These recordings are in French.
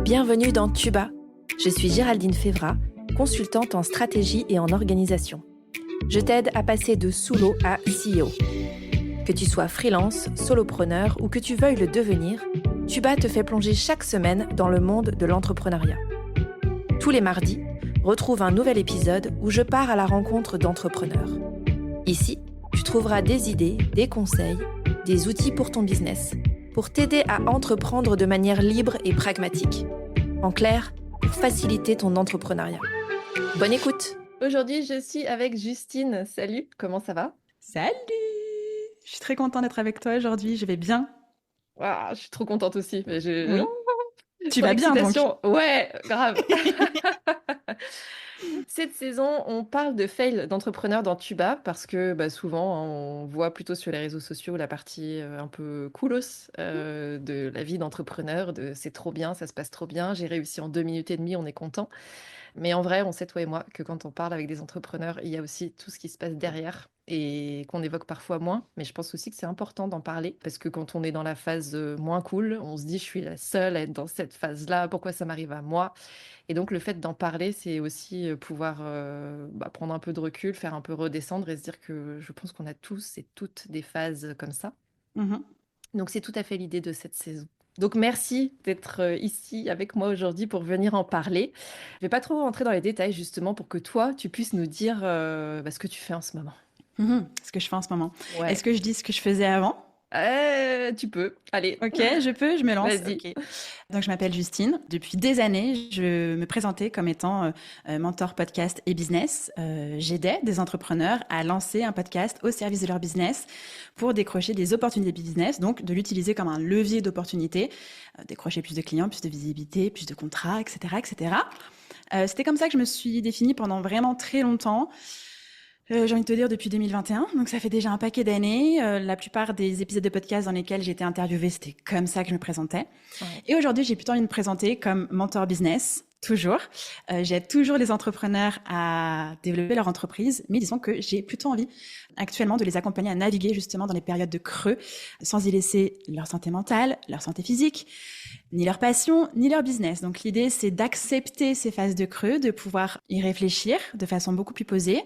Bienvenue dans Tuba. Je suis Géraldine Févra, consultante en stratégie et en organisation. Je t'aide à passer de sous-l'eau à CEO. Que tu sois freelance, solopreneur ou que tu veuilles le devenir, Tuba te fait plonger chaque semaine dans le monde de l'entrepreneuriat. Tous les mardis, retrouve un nouvel épisode où je pars à la rencontre d'entrepreneurs. Ici, tu trouveras des idées, des conseils, des outils pour ton business, pour t'aider à entreprendre de manière libre et pragmatique. En clair, pour faciliter ton entrepreneuriat. Bonne écoute! Aujourd'hui, je suis avec Justine. Salut, comment ça va? Salut! Je suis très contente d'être avec toi aujourd'hui, je vais bien. Ah, je suis trop contente aussi. Mais Oui. Tu Trop vas bien donc? d'excitation. Ouais, grave. Cette saison, on parle de fail d'entrepreneurs dans Tuba parce que souvent, on voit plutôt sur les réseaux sociaux la partie un peu coolos de la vie d'entrepreneur, de c'est trop bien, ça se passe trop bien, j'ai réussi en 2 minutes et demie, on est content. Mais en vrai, on sait, toi et moi, que quand on parle avec des entrepreneurs, il y a aussi tout ce qui se passe derrière et qu'on évoque parfois moins. Mais je pense aussi que c'est important d'en parler parce que quand on est dans la phase moins cool, on se dit, je suis la seule à être dans cette phase-là, pourquoi ça m'arrive à moi? Et donc, le fait d'en parler, c'est aussi pouvoir prendre un peu de recul, faire un peu redescendre et se dire que je pense qu'on a tous et toutes des phases comme ça. Mhm. Donc, c'est tout à fait l'idée de cette saison. Donc, merci d'être ici avec moi aujourd'hui pour venir en parler. Je vais pas trop rentrer dans les détails, justement, pour que toi, tu puisses nous dire ce que tu fais en ce moment. Ce que je fais en ce moment. Ouais. Est-ce que je dis ce que je faisais avant? Tu peux. Allez, Ok, je me lance. vas-y. Ok. Donc je m'appelle Justine. Depuis des années, je me présentais comme étant mentor podcast et business. J'aidais des entrepreneurs à lancer un podcast au service de leur business pour décrocher des opportunités business, donc de l'utiliser comme un levier d'opportunités, décrocher plus de clients, plus de visibilité, plus de contrats, etc., etc. C'était comme ça que je me suis définie pendant vraiment très longtemps. J'ai envie de te dire depuis 2021, donc ça fait déjà un paquet d'années. La plupart des épisodes de podcast dans lesquels j'ai été interviewée, c'était comme ça que je me présentais. Ouais. Et aujourd'hui, j'ai plutôt envie de me présenter comme mentor business, toujours. J'aide toujours les entrepreneurs à développer leur entreprise, mais disons que j'ai plutôt envie actuellement de les accompagner à naviguer justement dans les périodes de creux, sans y laisser leur santé mentale, leur santé physique, ni leur passion, ni leur business. Donc l'idée, c'est d'accepter ces phases de creux, de pouvoir y réfléchir de façon beaucoup plus posée,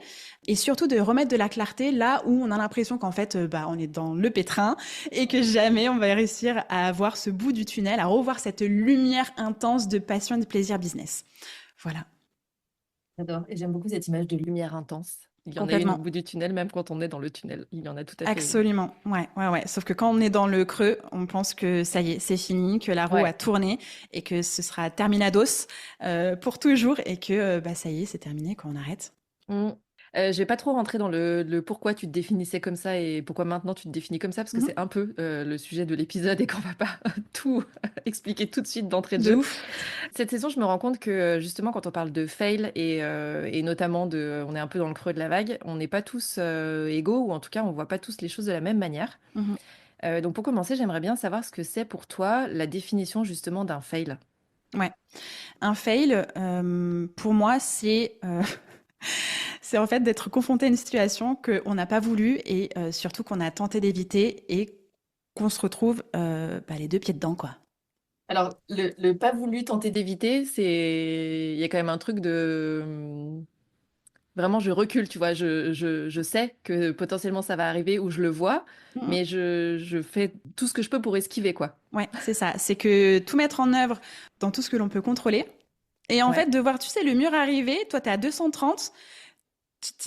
et surtout de remettre de la clarté là où on a l'impression qu'en fait, on est dans le pétrin et que jamais on va réussir à avoir ce bout du tunnel, à revoir cette lumière intense de passion et de plaisir business. Voilà. J'adore. Et j'aime beaucoup cette image de lumière intense. Il y en a une au Complètement. bout du tunnel, même quand on est dans le tunnel. Il y en a tout à fait une. Absolument. Ouais. Sauf que quand on est dans le creux, on pense que ça y est, c'est fini, que la roue a Ouais. tourné et que ce sera terminados pour toujours et que ça y est, c'est terminé quand on arrête. Mm. Je vais pas trop rentrer dans le pourquoi tu te définissais comme ça et pourquoi maintenant tu te définis comme ça, parce que c'est Mhm. un peu le sujet de l'épisode et qu'on va pas tout expliquer tout de suite d'entrée de De jeu. ouf. Cette saison, je me rends compte que justement, quand on parle de fail et notamment on est un peu dans le creux de la vague, on n'est pas tous égaux, ou en tout cas, on voit pas tous les choses de la même manière. Mhm. Donc pour commencer, j'aimerais bien savoir ce que c'est pour toi la définition justement d'un fail. Ouais. Un fail, pour moi, c'est c'est en fait d'être confronté à une situation qu'on n'a pas voulu et surtout qu'on a tenté d'éviter et qu'on se retrouve les deux pieds dedans, quoi. Alors, le pas voulu tenter d'éviter, il y a quand même un truc de vraiment, je recule, tu vois. Je sais que potentiellement ça va arriver ou je le vois, Mhm. mais je fais tout ce que je peux pour esquiver, quoi. Ouais, c'est ça. C'est que tout mettre en œuvre dans tout ce que l'on peut contrôler. Et en fait, Ouais. de voir, tu sais, le mur arriver, toi, t'es à 230,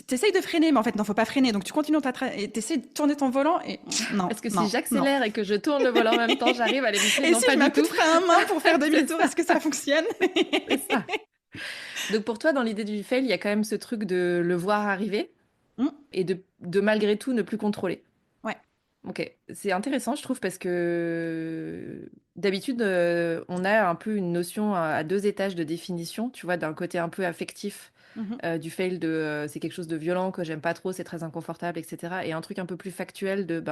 t'essayes de freiner, mais en fait, non, faut pas freiner. Donc, tu continues et t'essayes de tourner ton volant et non, Est-ce que si non, non. j'accélère et que je tourne le volant en même temps, j'arrive à l'éviter? Et Non, si pas je mets un du coup de tout. frein à main pour faire C'est demi-tour, ça, est-ce que ça fonctionne? c'est ça. Donc pour toi, dans l'idée du fail, il y a quand même ce truc de le voir arriver Mm, et de malgré tout ne plus contrôler. ouais. Ok, c'est intéressant, je trouve, parce que d'habitude, on a un peu une notion à deux étages de définition, tu vois, d'un côté un peu affectif Mhm, du fail de c'est quelque chose de violent que j'aime pas trop, c'est très inconfortable, etc. Et un truc un peu plus factuel de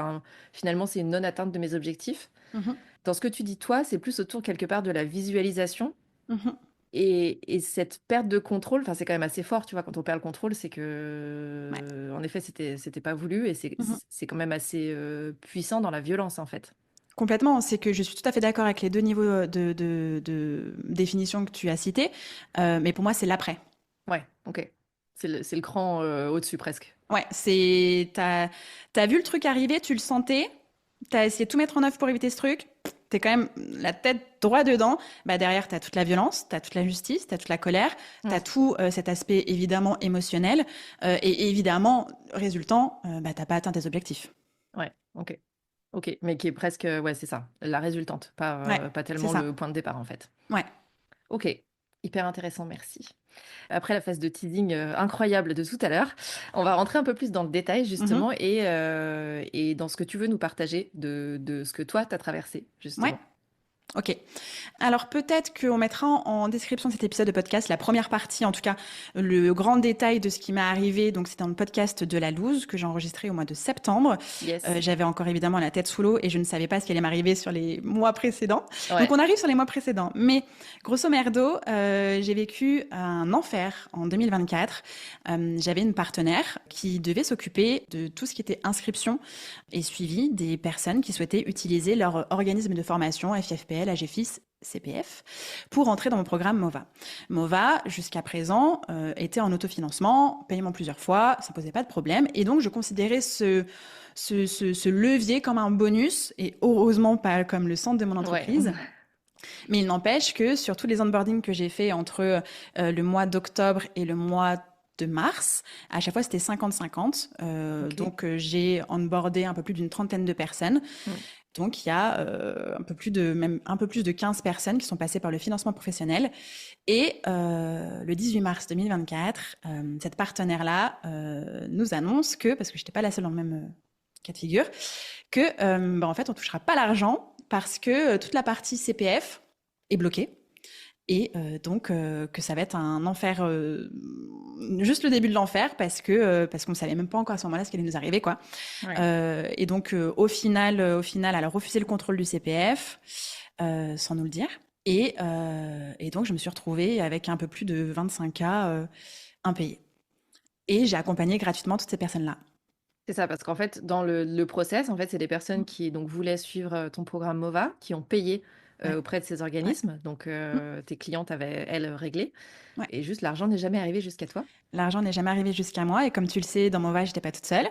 finalement c'est une non-atteinte de mes objectifs. mhm, Dans ce que tu dis, toi, c'est plus autour quelque part de la visualisation. mhm. Et cette perte de contrôle, enfin, c'est quand même assez fort, tu vois, quand on perd le contrôle, c'est Ouais, que, en effet, c'était pas voulu et mhm. c'est quand même assez puissant dans la violence, en fait. Complètement, c'est que je suis tout à fait d'accord avec les deux niveaux de définition que tu as cités, mais pour moi, c'est l'après. Ouais, ok. C'est le cran au-dessus presque. Ouais, t'as vu le truc arriver, tu le sentais, t'as essayé de tout mettre en œuvre pour éviter ce truc, t'es quand même la tête droit dedans. Bah derrière, t'as toute la violence, t'as toute la justice, t'as toute la colère, t'as tout cet aspect évidemment émotionnel, et évidemment, résultant, bah t'as pas atteint tes objectifs. Ouais, ok. Ok, mais qui est presque, ouais, c'est ça, la résultante, Ouais, pas c'est tellement ça. le point de départ en fait. Ouais. Ok, hyper intéressant, merci. Après la phase de teasing incroyable de tout à l'heure, on va rentrer un peu plus dans le détail Mhm. justement et dans ce que tu veux nous partager de ce que toi t'as traversé Ouais. justement. Ok. Alors peut-être qu'on mettra en description de cet épisode de podcast, la première partie, en tout cas, le grand détail de ce qui m'est arrivé. Donc c'est dans le podcast de La Loose que j'ai enregistré au mois de septembre. Yes. J'avais encore évidemment la tête sous l'eau et je ne savais pas ce qui allait m'arriver sur les mois précédents. Donc Ouais. on arrive sur les mois précédents. Mais grosso merdo, j'ai vécu un enfer en 2024. J'avais une partenaire qui devait s'occuper de tout ce qui était inscription et suivi des personnes qui souhaitaient utiliser leur organisme de formation, FFPL, AGFIS, CPF, pour entrer dans mon programme MOVA. MOVA, jusqu'à présent, était en autofinancement, paiement plusieurs fois, ça posait pas de problème. Et donc, je considérais ce levier comme un bonus, et heureusement pas comme le centre de mon entreprise. Ouais. Mais il n'empêche que sur tous les onboardings que j'ai fait entre le mois d'octobre et le mois de mars, à chaque fois c'était 50-50. Ok. Donc j'ai onboardé un peu plus d'une trentaine de personnes. Donc il y a même un peu plus de 15 personnes qui sont passées par le financement professionnel. Et le 18 mars 2024, cette partenaire-là nous annonce que, parce que je n'étais pas la seule dans le même cas de figure, que en fait on touchera pas l'argent parce que toute la partie CPF est bloquée. Et donc que ça va être un enfer, juste le début de l'enfer, parce qu'on ne savait même pas encore à ce moment-là ce qui allait nous arriver, quoi. Ouais. Et donc au final, elle a refusé le contrôle du CPF, sans nous le dire. Et donc je me suis retrouvée avec un peu plus de 25K impayés. Et j'ai accompagné gratuitement toutes ces personnes-là. C'est ça, parce qu'en fait, dans le process, en fait, c'est des personnes qui donc voulaient suivre ton programme MOVA, qui ont payé Ouais, auprès de ces ouais. organismes. Donc, tes clientes avaient, elles, réglé. Ouais. Et juste, l'argent n'est jamais arrivé jusqu'à toi. L'argent n'est jamais arrivé jusqu'à moi. Et comme tu le sais, dans Mova, j'étais pas toute seule.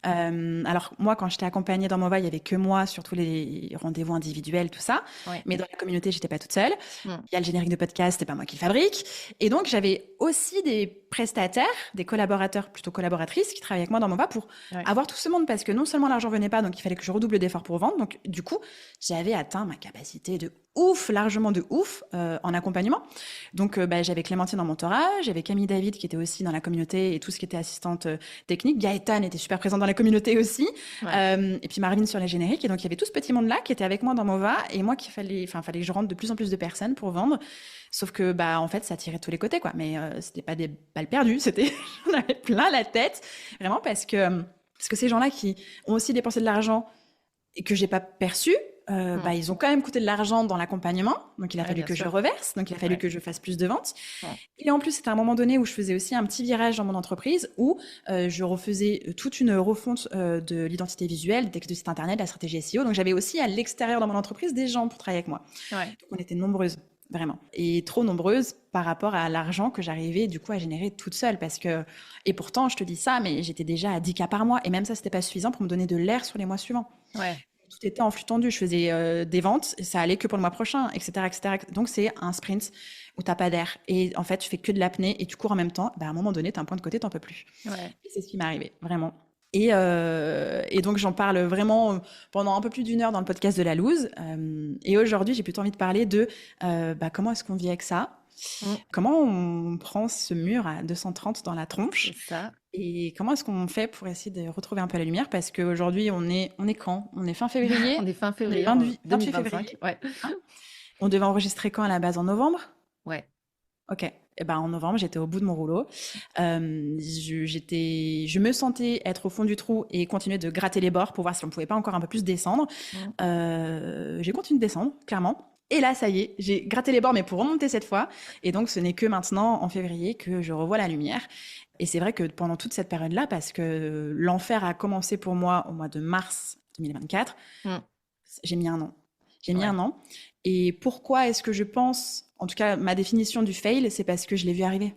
Alors, moi, quand j'étais accompagnée dans Mova, il y avait que moi sur tous les rendez-vous individuels, tout ça. Ouais. Mais dans la communauté, j'étais pas toute seule. Il y a le générique de podcast, c'est pas moi qui le fabrique. Et donc, j'avais aussi des prestataires, des collaborateurs, plutôt collaboratrices, qui travaillaient avec moi dans Mova pour avoir tout ce monde. Parce que non seulement l'argent venait pas, donc il fallait que je redouble d'efforts pour vendre. Donc, du coup, j'avais atteint ma capacité de ouf, largement de ouf, en accompagnement. Donc, j'avais Clémentine en mentorat, j'avais Camille David qui était aussi dans la communauté et tout ce qui était assistante technique. Gaëtan était super présent dans la communauté aussi. Et puis Marvin sur les génériques. Et donc, il y avait tout ce petit monde-là qui était avec moi dans Mova. Et moi, fallait que je rentre de plus en plus de personnes pour vendre. Sauf que, en fait, ça tirait de tous les côtés, quoi. Mais c'était pas des balles perdues, j'en avais plein la tête. Vraiment, parce que ces gens-là qui ont aussi dépensé de l'argent et que j'ai pas perçu, ils ont quand même coûté de l'argent dans l'accompagnement. Donc, il a fallu que je reverse. Donc, il a fallu que je fasse plus de ventes. Et en plus, c'était un moment donné où je faisais aussi un petit virage dans mon entreprise où je refaisais toute une refonte de l'identité visuelle, des textes de site internet, de la stratégie SEO. Donc, j'avais aussi à l'extérieur dans mon entreprise des gens pour travailler avec moi. Donc, on était nombreuses, vraiment. Et trop nombreuses par rapport à l'argent que j'arrivais du coup à générer toute seule. Et pourtant, je te dis ça, mais j'étais déjà à 10K par mois. Et même ça, c'était pas suffisant pour me donner de l'air sur les mois suivants. Tout était en flux tendu. Je faisais des ventes, et ça allait que pour le mois prochain, etc., etc. Donc, c'est un sprint où t'as pas d'air. Et en fait, tu fais que de l'apnée et tu cours en même temps. À un moment donné, t'as un point de côté, t'en peux plus. Et c'est ce qui m'est arrivé, vraiment. Et donc, j'en parle vraiment pendant un peu plus d'1 heure dans le podcast de La Loose. Et aujourd'hui, j'ai plutôt envie de parler de comment est-ce qu'on vit avec ça. Comment on prend ce mur à 230 dans la tronche. C'est ça. Et comment est-ce qu'on fait pour essayer de retrouver un peu la lumière? Parce qu'aujourd'hui, on est quand? On est fin février? On est fin février, 28 2025. février. On devait enregistrer quand à la base? En novembre? Ouais. Ok. Et en novembre, j'étais au bout de mon rouleau. Je me sentais être au fond du trou et continuer de gratter les bords pour voir si on pouvait pas encore un peu plus descendre. J'ai continué de descendre, clairement. Et là, ça y est, j'ai gratté les bords, mais pour remonter cette fois. Et donc, ce n'est que maintenant, en février, que je revois la lumière. Et c'est vrai que pendant toute cette période-là, parce que l'enfer a commencé pour moi au mois de mars 2024, J'ai mis 1 an. J'ai mis 1 an. Et pourquoi est-ce que je pense, en tout cas, ma définition du fail, c'est parce que je l'ai vu arriver.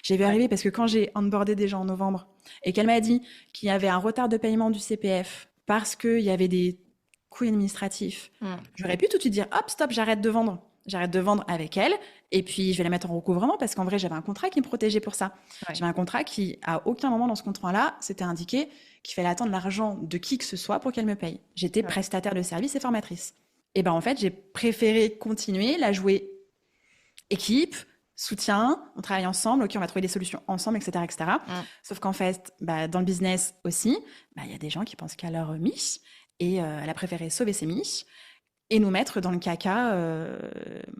J'ai vu arriver parce que quand j'ai onboardé des gens en novembre et qu'elle m'a dit qu'il y avait un retard de paiement du CPF parce qu'il y avait des coûts administratifs, j'aurais pu tout de suite dire hop, stop, j'arrête de vendre. J'arrête de vendre avec elle et puis je vais la mettre en recouvrement parce qu'en vrai, j'avais un contrat qui me protégeait pour ça. J'avais un contrat qui, à aucun moment dans ce contrat-là, c'était indiqué qu'il fallait attendre l'argent de qui que ce soit pour qu'elle me paye. J'étais prestataire de service et formatrice. Et ben en fait, j'ai préféré continuer, la jouer équipe, soutien, on travaille ensemble, ok, on va trouver des solutions ensemble, etc., etc. Sauf qu'en fait, dans le business aussi, il y a des gens qui pensent qu'à leur miche et elle a préféré sauver ses miches et nous mettre dans le caca,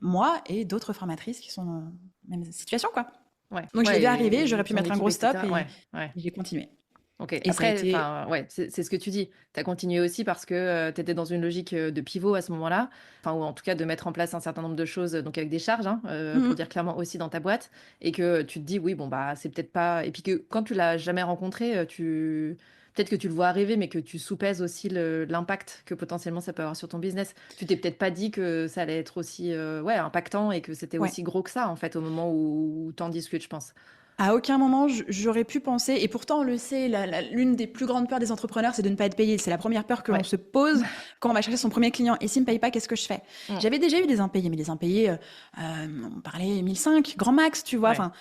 moi et d'autres formatrices qui sont dans la même situation, quoi. Donc je l'ai vu arriver, j'aurais pu mettre un gros stop et j'ai continué. Ok, Et après, été... c'est ce que tu dis. Tu as continué aussi parce que tu étais dans une logique de pivot à ce moment-là, ou en tout cas de mettre en place un certain nombre de choses, donc avec des charges, pour dire clairement aussi dans ta boîte, et que tu te dis, oui, bon, c'est peut-être pas. Et puis que quand tu l'as jamais rencontré, peut-être que tu le vois arriver, mais que tu soupèses aussi l'impact que potentiellement ça peut avoir sur ton business. Tu t'es peut-être pas dit que ça allait être aussi impactant et que c'était aussi gros que ça, en fait, au moment où tu en discutes, je pense. À aucun moment, j'aurais pu penser, et pourtant on le sait, l'une des plus grandes peurs des entrepreneurs, c'est de ne pas être payé. C'est la première peur que l'on se pose quand on va chercher son premier client. Et s'il ne me paye pas, qu'est-ce que je fais? J'avais déjà eu des impayés, mais des impayés, on parlait 1005, grand max, tu vois. Enfin,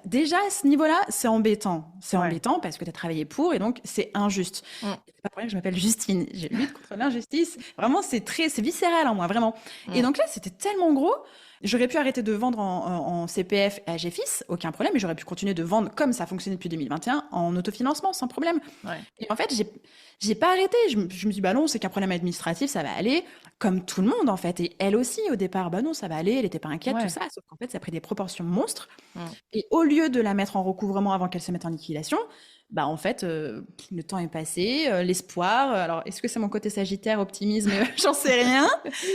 déjà, à ce niveau-là, c'est embêtant. C'est embêtant parce que tu as travaillé pour et donc c'est injuste. C'est pas pour rien que je m'appelle Justine. J'ai lutte contre l'injustice. Vraiment, c'est viscéral en moi, vraiment. Et donc là, c'était tellement gros. J'aurais pu arrêter de vendre en CPF et AGFIS, aucun problème, mais j'aurais pu continuer de vendre comme ça fonctionnait depuis 2021 en autofinancement, sans problème. Et en fait, j'ai pas arrêté. Je me suis dit, non, c'est qu'un problème administratif, ça va aller, comme tout le monde en fait. Et elle aussi, au départ, non, ça va aller, elle était pas inquiète, tout ça. Sauf qu'en fait, ça a pris des proportions monstres. Et au lieu de la mettre en recouvrement avant qu'elle se mette en liquidation, en fait, le temps est passé, l'espoir. Alors, est-ce que c'est mon côté sagittaire, optimisme? J'en sais rien.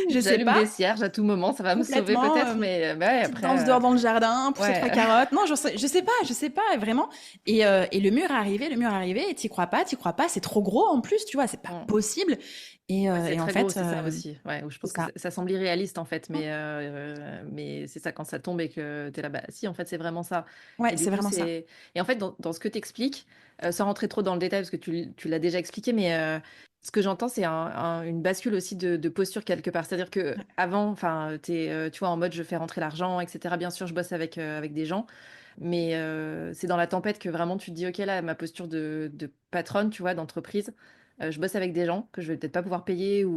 Je sais pas. J'allume des cierges à tout moment, ça va me sauver peut-être, mais après. Danse dehors dans le jardin, pousser 3 carottes. Non, je sais pas, vraiment. Et le mur est arrivé, et t'y crois pas, c'est trop gros en plus, tu vois, c'est pas possible. Et en fait, c'est ça aussi. Où je pense que ça semble irréaliste en fait, mais c'est ça quand ça tombe et que t'es là, si en fait c'est vraiment ça. C'est vraiment ça. Et en fait dans ce que t'expliques, sans rentrer trop dans le détail parce que tu l'as déjà expliqué, mais ce que j'entends c'est une bascule aussi de posture quelque part. C'est-à-dire que avant, enfin t'es tu vois en mode je fais rentrer l'argent, etc. Bien sûr je bosse avec des gens. Mais c'est dans la tempête que vraiment tu te dis ok là ma posture de patronne tu vois d'entreprise. Je bosse avec des gens que je vais peut-être pas pouvoir payer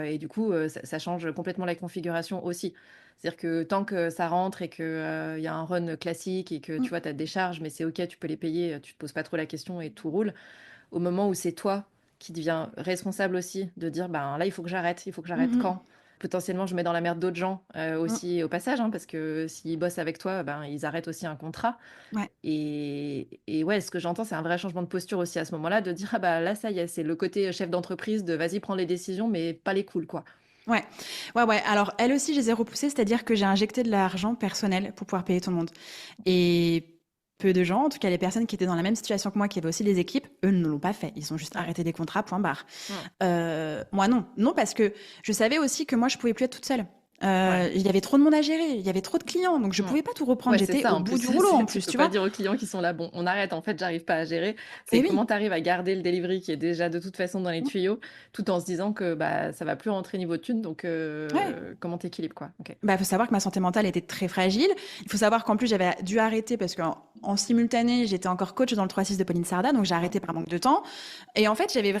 et du coup ça change complètement la configuration aussi. C'est-à-dire que tant que ça rentre et que y a un run classique et que tu vois tu as des charges mais c'est ok tu peux les payer, tu te poses pas trop la question et tout roule. Au moment où c'est toi qui deviens responsable aussi de dire là il faut que j'arrête quand potentiellement je mets dans la merde d'autres gens aussi au passage parce que s'ils bossent avec toi ils arrêtent aussi un contrat. Et ce que j'entends, c'est un vrai changement de posture aussi à ce moment-là, de dire, là, ça y est, c'est le côté chef d'entreprise de vas-y, prends les décisions, mais pas les cool, quoi. Ouais. Alors, elle aussi, je les ai repoussées, c'est-à-dire que j'ai injecté de l'argent personnel pour pouvoir payer tout le monde. Et peu de gens, en tout cas les personnes qui étaient dans la même situation que moi, qui avaient aussi des équipes, eux ne l'ont pas fait. Ils ont juste arrêté des contrats, point barre. Moi, non. Non, parce que je savais aussi que moi, je pouvais plus être toute seule. Il y avait trop de monde à gérer, il y avait trop de clients, donc je pouvais pas tout reprendre. J'étais au bout du rouleau en plus, tu vois. Pas dire aux clients qui sont là, bon, on arrête, en fait, j'arrive pas à gérer. C'est comment tu arrives à garder le delivery qui est déjà de toute façon dans les tuyaux, tout en se disant que ça va plus rentrer niveau de thunes, donc comment t'équilibres, quoi. Faut savoir que ma santé mentale était très fragile. Il faut savoir qu'en plus, j'avais dû arrêter parce qu'en simultané, j'étais encore coach dans le 3-6 de Pauline Sarda, donc j'ai arrêté par manque de temps. Et en fait, j'avais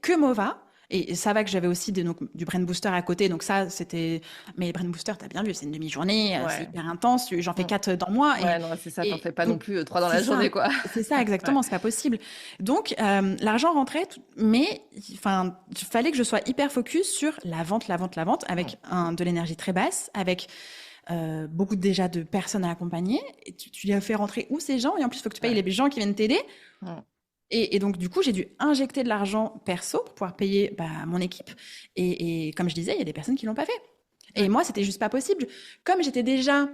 que Mova. Et ça va que j'avais aussi du Brain Booster à côté. Donc ça, c'était... Mais Brain Booster, t'as bien vu, c'est une demi-journée, c'est hyper intense. J'en fais 4 dans le mois. Non, c'est ça, t'en fais pas non plus 3 dans la journée, quoi. C'est ça, exactement, c'est pas possible. Donc, l'argent rentrait, mais il fallait que je sois hyper focus sur la vente, avec de l'énergie très basse, avec... beaucoup déjà de personnes à accompagner. Et tu les as fait rentrer où ces gens? Et en plus, il faut que tu payes les gens qui viennent t'aider. Et donc, du coup, j'ai dû injecter de l'argent perso pour pouvoir payer mon équipe. Et comme je disais, il y a des personnes qui l'ont pas fait. Et moi, c'était juste pas possible. Comme j'étais déjà,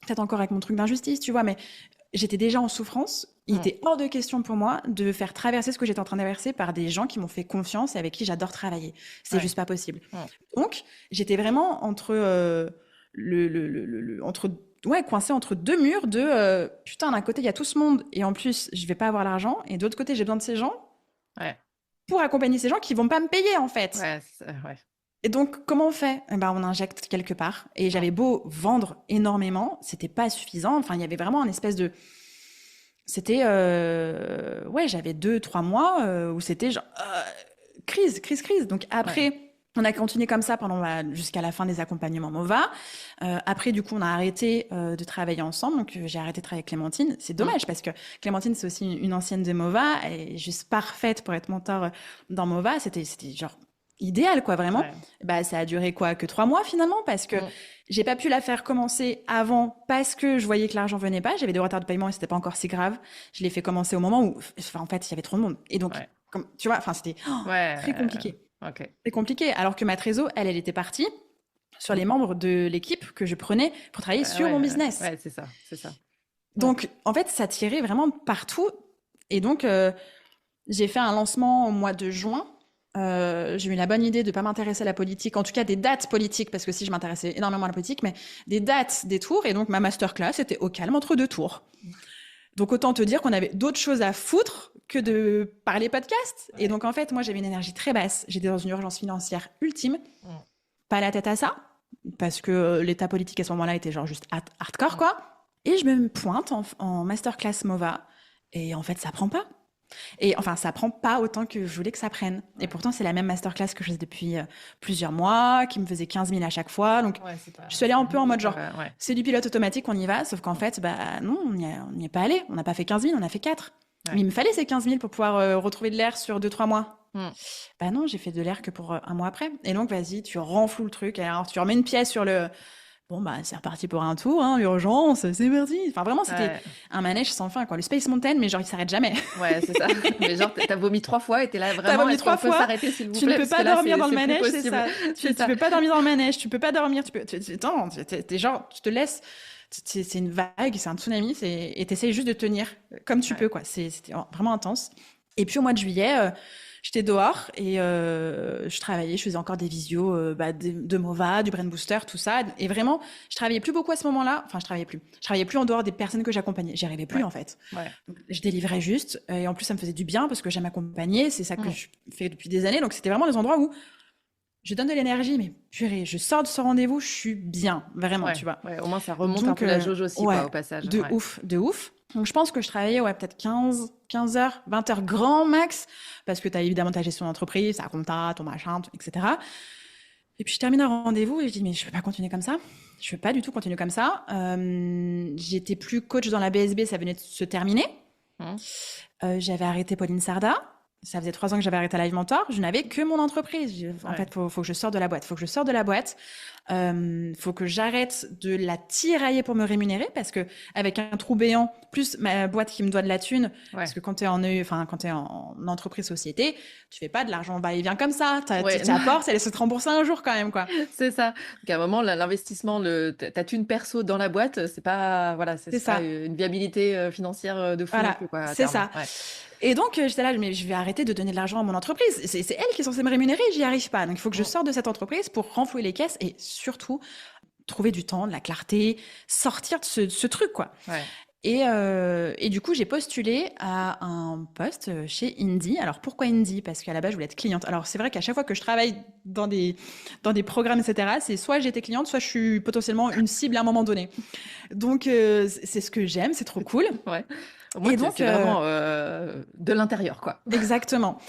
peut-être encore avec mon truc d'injustice, tu vois, mais j'étais déjà en souffrance. Il était hors de question pour moi de faire traverser ce que j'étais en train de traverser par des gens qui m'ont fait confiance et avec qui j'adore travailler. C'est juste pas possible. Donc, j'étais vraiment coincée entre deux murs de putain, d'un côté, il y a tout ce monde et en plus, je vais pas avoir l'argent. Et de l'autre côté, j'ai besoin de ces gens pour accompagner ces gens qui vont pas me payer, en fait. Et donc, comment on fait? On injecte quelque part. Et j'avais beau vendre énormément, c'était pas suffisant. Enfin, il y avait vraiment un espèce de... C'était... j'avais 2-3 mois où c'était genre... crise. Donc après... On a continué comme ça jusqu'à la fin des accompagnements MOVA. Après, du coup, on a arrêté de travailler ensemble. Donc, j'ai arrêté de travailler avec Clémentine. C'est dommage parce que Clémentine, c'est aussi une ancienne de MOVA. Elle est juste parfaite pour être mentor dans MOVA. C'était genre idéal, quoi, vraiment. Ça a duré que 3 mois finalement parce que j'ai pas pu la faire commencer avant parce que je voyais que l'argent venait pas. J'avais des retards de paiement et c'était pas encore si grave. Je l'ai fait commencer au moment où, en fait, il y avait trop de monde. Et donc, comme, tu vois, c'était très compliqué. C'est compliqué. Alors que ma trésor, elle était partie sur les membres de l'équipe que je prenais pour travailler sur mon business. C'est ça. Donc, en fait, ça tirait vraiment partout. Et donc, j'ai fait un lancement au mois de juin. J'ai eu la bonne idée de pas m'intéresser à la politique, en tout cas des dates politiques, parce que si je m'intéressais énormément à la politique, mais des dates des tours. Et donc, ma masterclass était au calme entre 2 tours. Donc, autant te dire qu'on avait d'autres choses à foutre que de parler podcast. Et donc, en fait, moi, j'avais une énergie très basse. J'étais dans une urgence financière ultime. Pas la tête à ça, parce que l'état politique à ce moment-là était genre juste hardcore, quoi. Et je me pointe en masterclass MOVA. Et en fait, ça prend pas. Et enfin, ça prend pas autant que je voulais que ça prenne. Et pourtant, c'est la même masterclass que je faisais depuis plusieurs mois, qui me faisait 15 000 à chaque fois. Donc, je suis allée un peu en mode genre, c'est du pilote automatique, on y va. Sauf qu'en fait, non, on n'y est pas allé. On n'a pas fait 15 000, on a fait 4. Mais il me fallait ces 15 000 pour pouvoir retrouver de l'air sur 2-3 mois. Non, j'ai fait de l'air que pour 1 mois après. Et donc, vas-y, tu renfloues le truc. Et alors, tu remets une pièce sur le... Bon, c'est reparti pour un tour, hein, l'urgence, c'est parti. Enfin, vraiment, c'était un manège sans fin, quoi. Le Space Mountain, mais genre, il s'arrête jamais. C'est ça. Mais genre, t'as vomi 3 fois et t'es là vraiment. T'as vomi 3 fois. S'arrêter, s'il vous plaît. Tu ne peux pas dormir dans le manège, c'est ça. Tu peux pas dormir dans le manège, tu peux pas dormir. T'es genre, tu te laisses. C'est une vague, c'est un tsunami, et t'essayes juste de tenir comme tu peux, quoi. C'était vraiment intense. Et puis, au mois de juillet, j'étais dehors et je travaillais, je faisais encore des visios de MOVA, du Brain Booster, tout ça. Et vraiment, je travaillais plus beaucoup à ce moment-là. Enfin, je travaillais plus en dehors des personnes que j'accompagnais. J'y arrivais plus, en fait. Donc, je délivrais juste. Et en plus, ça me faisait du bien parce que j'aime accompagner. C'est ça que je fais depuis des années. Donc, c'était vraiment des endroits où je donne de l'énergie, mais purée, je sors de ce rendez-vous, je suis bien, vraiment, tu vois. Au moins, ça remonte un peu la jauge aussi, au passage. De ouf. Donc, je pense que je travaillais peut-être 15 heures, 20 heures grand max, parce que tu as évidemment ta gestion d'entreprise, ta compta, ton machin, etc. Et puis, je termine un rendez-vous et je dis, mais je peux pas continuer comme ça. Je peux pas du tout continuer comme ça. J'étais plus coach dans la BSB, ça venait de se terminer. J'avais arrêté Pauline Sarda. Ça faisait 3 ans que j'avais arrêté Live Mentor. Je n'avais que mon entreprise. En fait, faut que je sorte de la boîte. Faut que j'arrête de la tirailler pour me rémunérer parce que avec un trou béant plus ma boîte qui me doit de la thune, parce que quand t'es en entreprise société, tu fais pas de l'argent va-et-vient comme ça. Tu apportes, elle se te rembourser un jour quand même, quoi. C'est ça. Donc à un moment, l'investissement, ta thune perso dans la boîte, c'est pas ça. Une viabilité financière de fou. Voilà, quoi, c'est ça. Et donc, j'étais là, mais je vais arrêter de donner de l'argent à mon entreprise. C'est elle qui est censée me rémunérer, j'y arrive pas. Donc, il faut que je sorte de cette entreprise pour renflouer les caisses et surtout trouver du temps, de la clarté, sortir de ce truc, quoi. Et du coup, j'ai postulé à un poste chez Indie. Alors, pourquoi Indie? Parce qu'à la base, je voulais être cliente. Alors, c'est vrai qu'à chaque fois que je travaille dans des programmes, etc., c'est soit j'étais cliente, soit je suis potentiellement une cible à un moment donné. Donc, c'est ce que j'aime, c'est trop cool. Moi, et donc, c'est vraiment de l'intérieur, quoi. Exactement.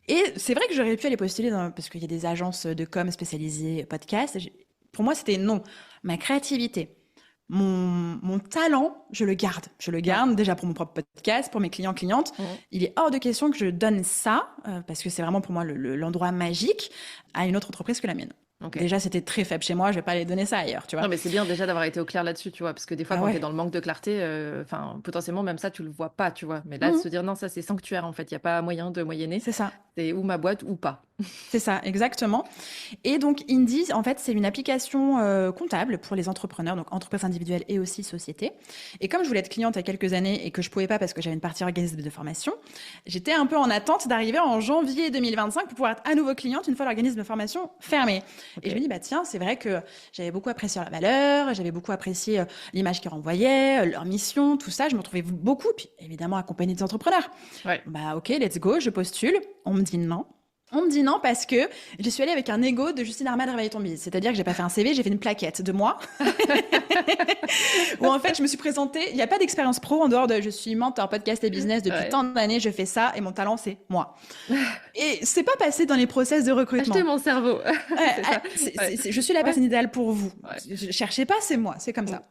Et c'est vrai que j'aurais pu aller postuler parce qu'il y a des agences de com spécialisées podcast. Pour moi, c'était non. Ma créativité, mon talent, je le garde. Je le garde déjà pour mon propre podcast, pour mes clients-clientes. Il est hors de question que je donne ça, parce que c'est vraiment pour moi l'endroit magique, à une autre entreprise que la mienne. Déjà, c'était très faible chez moi, je vais pas aller donner ça ailleurs, tu vois. Non, mais c'est bien déjà d'avoir été au clair là-dessus, tu vois, parce que des fois, quand t'es dans le manque de clarté, potentiellement, même ça, tu le vois pas, tu vois. Mais là, de se dire, non, ça, c'est sanctuaire, en fait, il n'y a pas moyen de moyenner. C'est ça. C'est ou ma boîte ou pas. C'est ça, exactement. Et donc, Indy, en fait, c'est une application comptable pour les entrepreneurs, donc entreprises individuelles et aussi sociétés. Et comme je voulais être cliente il y a quelques années et que je pouvais pas parce que j'avais une partie organisme de formation, j'étais un peu en attente d'arriver en janvier 2025 pour pouvoir être à nouveau cliente une fois l'organisme de formation fermé. Okay. Et je me dis, bah tiens, c'est vrai que j'avais beaucoup apprécié la valeur, j'avais beaucoup apprécié l'image qu'ils renvoyaient, leur mission, tout ça. Je me retrouvais beaucoup, puis évidemment accompagnée des entrepreneurs. Ouais. Bah ok, let's go, je postule. On me dit non. On me dit non parce que je suis allée avec un ego de Justine Armad réveiller ton bise. C'est-à-dire que j'ai pas fait un CV, j'ai fait une plaquette de moi. Où en fait, je me suis présentée. Il n'y a pas d'expérience pro en dehors de je suis mentor podcast et business depuis tant d'années, je fais ça et mon talent, c'est moi. Et c'est pas passé dans les process de recrutement. Achetez mon cerveau. Je suis la personne idéale pour vous. Cherchez pas, c'est moi, c'est comme ça.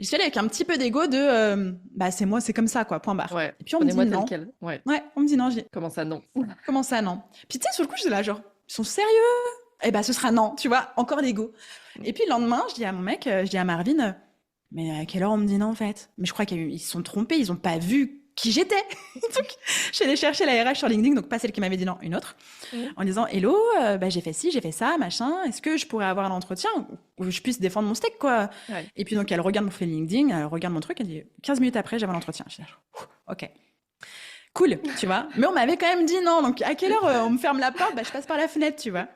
Je suis allée avec un petit peu d'ego de bah c'est moi, c'est comme ça quoi, point barre. Ouais. Et puis on me dit non. Ouais, on me dit non. Comment ça non? Comment ça non? Puis tu sais, sur le coup, j'étais là genre, ils sont sérieux? Eh ben ce sera non, tu vois, encore l'ego. Et puis le lendemain, je dis à mon mec, je dis à Marvin, mais à quelle heure on me dit non en fait? Mais je crois qu'ils se sont trompés, ils ont pas vu qui j'étais. Donc, je suis allée chercher la RH sur LinkedIn, donc pas celle qui m'avait dit non, une autre, en disant hello, bah, j'ai fait ci, j'ai fait ça, machin. Est-ce que je pourrais avoir un entretien où je puisse défendre mon steak, quoi? Et puis donc elle regarde mon profil LinkedIn, elle regarde mon truc, elle dit 15 minutes après, j'avais l'entretien. Je dis ok. Cool, tu vois. Mais on m'avait quand même dit non. Donc, à quelle heure on me ferme la porte? Bah, je passe par la fenêtre, tu vois.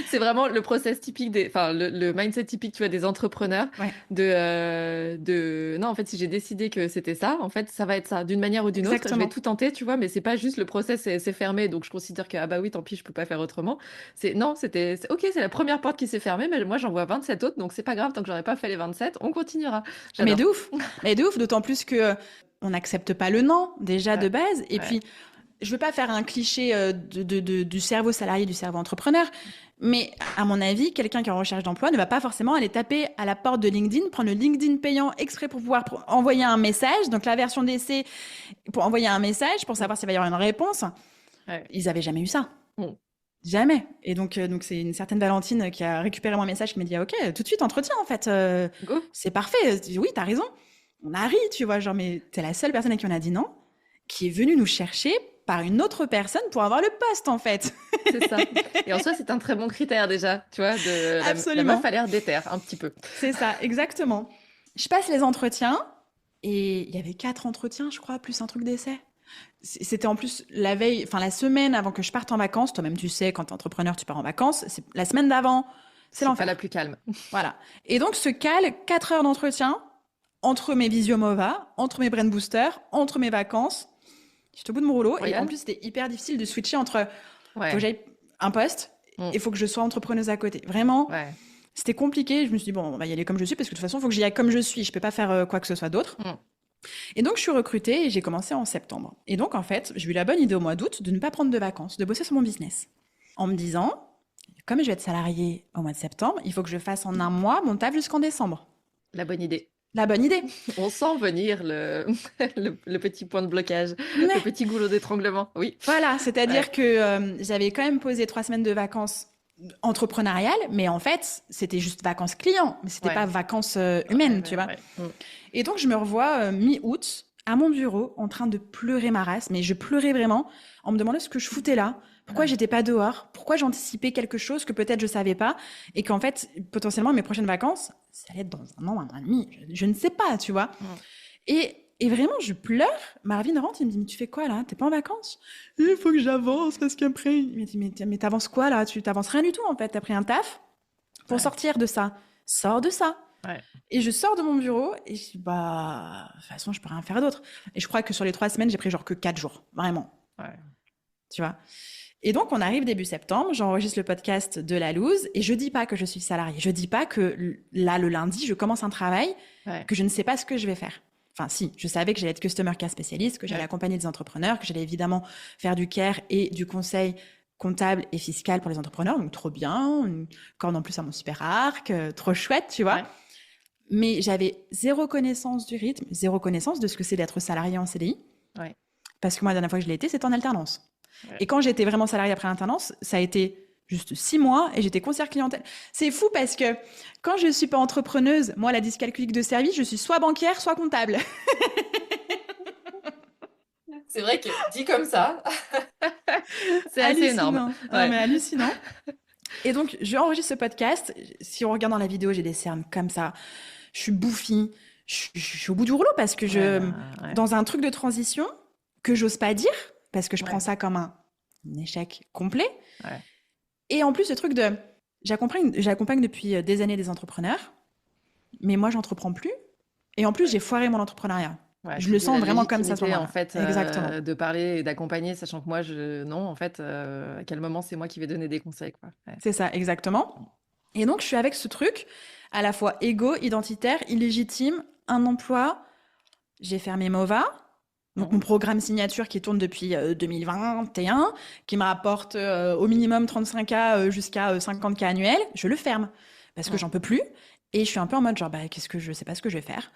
C'est vraiment le process typique le mindset typique, tu vois, des entrepreneurs. Non, en fait, si j'ai décidé que c'était ça, en fait, ça va être ça. D'une manière ou d'une autre, je vais tout tenter, tu vois, mais c'est pas juste le process, c'est fermé. Donc, je considère que, ah bah oui, tant pis, je peux pas faire autrement. Ok, c'est la première porte qui s'est fermée, mais moi, j'en vois 27 autres, donc c'est pas grave, tant que j'aurais pas fait les 27, on continuera. Mais de ouf. Mais de ouf, d'autant plus que on n'accepte pas le non, déjà, de base. Et puis, je veux pas faire un cliché du cerveau salarié, du cerveau entrepreneur, mais à mon avis, quelqu'un qui est en recherche d'emploi ne va pas forcément aller taper à la porte de LinkedIn, prendre le LinkedIn payant exprès pour pouvoir envoyer un message, donc la version d'essai pour envoyer un message, pour savoir s'il va y avoir une réponse. Ils avaient jamais eu ça. Jamais. Et donc c'est une certaine Valentine qui a récupéré mon message, qui m'a dit, ok, tout de suite, entretien, en fait. C'est parfait. Oui, t'as raison. On a ri, tu vois, genre, mais t'es la seule personne à qui on a dit non, qui est venue nous chercher par une autre personne pour avoir le poste, en fait. C'est ça. Et en soi, c'est un très bon critère, déjà, tu vois, la meuf a l'air déter, un petit peu. C'est ça, exactement. Je passe les entretiens, et il y avait 4 entretiens, je crois, plus un truc d'essai. C'était en plus la veille, enfin la semaine avant que je parte en vacances. Toi-même, tu sais, quand t'es entrepreneur, tu pars en vacances. C'est la semaine d'avant, c'est l'enfer. Pas la plus calme. Voilà. Et donc, se cale 4 heures d'entretien, entre mes visiomova, entre mes brain boosters, entre mes vacances. J'étais au bout de mon rouleau. Et en plus, c'était hyper difficile de switcher entre faut que j'aille un poste et il faut que je sois entrepreneuse à côté. Vraiment, c'était compliqué. Je me suis dit, bon, on va y aller comme je suis parce que de toute façon, il faut que j'y aille comme je suis. Je peux pas faire quoi que ce soit d'autre. Et donc, je suis recrutée et j'ai commencé en septembre. Et donc, en fait, j'ai eu la bonne idée au mois d'août de ne pas prendre de vacances, de bosser sur mon business. En me disant, comme je vais être salariée au mois de septembre, il faut que je fasse en un mois mon taf jusqu'en décembre. La bonne idée. La bonne idée. On sent venir le petit point de blocage, le petit goulot d'étranglement. Oui. Voilà, c'est-à-dire que j'avais quand même posé 3 semaines de vacances entrepreneuriales, mais en fait, c'était juste vacances clients, mais c'était pas vacances humaines, tu vois. Et donc, je me revois mi-août à mon bureau en train de pleurer ma race, mais je pleurais vraiment en me demandant ce que je foutais là. Pourquoi j'étais pas dehors? Pourquoi j'anticipais quelque chose que peut-être je savais pas? Et qu'en fait, potentiellement, mes prochaines vacances, ça allait être dans 1 an, 1 an et demi. Je ne sais pas, tu vois. Et vraiment, je pleure. Marvin rentre, il me dit, mais tu fais quoi là? T'es pas en vacances? Il faut que j'avance parce qu'après... Il me dit, mais t'avances quoi là? Tu t'avances rien du tout en fait. T'as pris un taf pour sortir de ça. Sors de ça. Et je sors de mon bureau et je dis, bah, de toute façon, je peux rien faire d'autre. Et je crois que sur les 3 semaines, j'ai pris genre que 4 jours. Vraiment. Tu vois? Et donc, on arrive début septembre, j'enregistre le podcast de La Loose et je dis pas que je suis salariée. Je dis pas que là, le lundi, je commence un travail que je ne sais pas ce que je vais faire. Enfin, si, je savais que j'allais être customer care spécialiste, que j'allais accompagner des entrepreneurs, que j'allais évidemment faire du care et du conseil comptable et fiscal pour les entrepreneurs. Donc, trop bien, une corde en plus à mon super arc, trop chouette, tu vois. Mais j'avais zéro connaissance du rythme, zéro connaissance de ce que c'est d'être salarié en CDI. Parce que moi, la dernière fois que je l'ai été, c'était en alternance. Et quand j'étais vraiment salariée après l'alternance, ça a été juste 6 mois et j'étais conseillère clientèle. C'est fou parce que quand je suis pas entrepreneuse, moi, la dyscalculique de service, je suis soit banquière, soit comptable. C'est vrai que dit comme ça, C'est assez énorme. Ouais. Mais hallucinant. Et donc, je enregistre ce podcast. Si on regarde dans la vidéo, j'ai des cernes comme ça. Je suis bouffie. Je suis au bout du rouleau parce que dans un truc de transition que j'ose pas dire, parce que je prends ça comme un échec complet. Ouais. Et en plus, le truc de... J'accompagne depuis des années des entrepreneurs, mais moi, j'entreprends plus. Et en plus, j'ai foiré mon entrepreneuriat. Ouais, je le sens vraiment comme ça. En fait, exactement. De parler et d'accompagner, sachant que moi, non, en fait, à quel moment c'est moi qui vais donner des conseils, quoi. Ouais. C'est ça, exactement. Et donc, je suis avec ce truc, à la fois égo, identitaire, illégitime, un emploi. J'ai fermé Mova, donc mon programme signature qui tourne depuis 2021, qui me rapporte au minimum 35K jusqu'à 50K annuels. Je le ferme parce que j'en peux plus. Et je suis un peu en mode genre, je sais pas ce que je vais faire.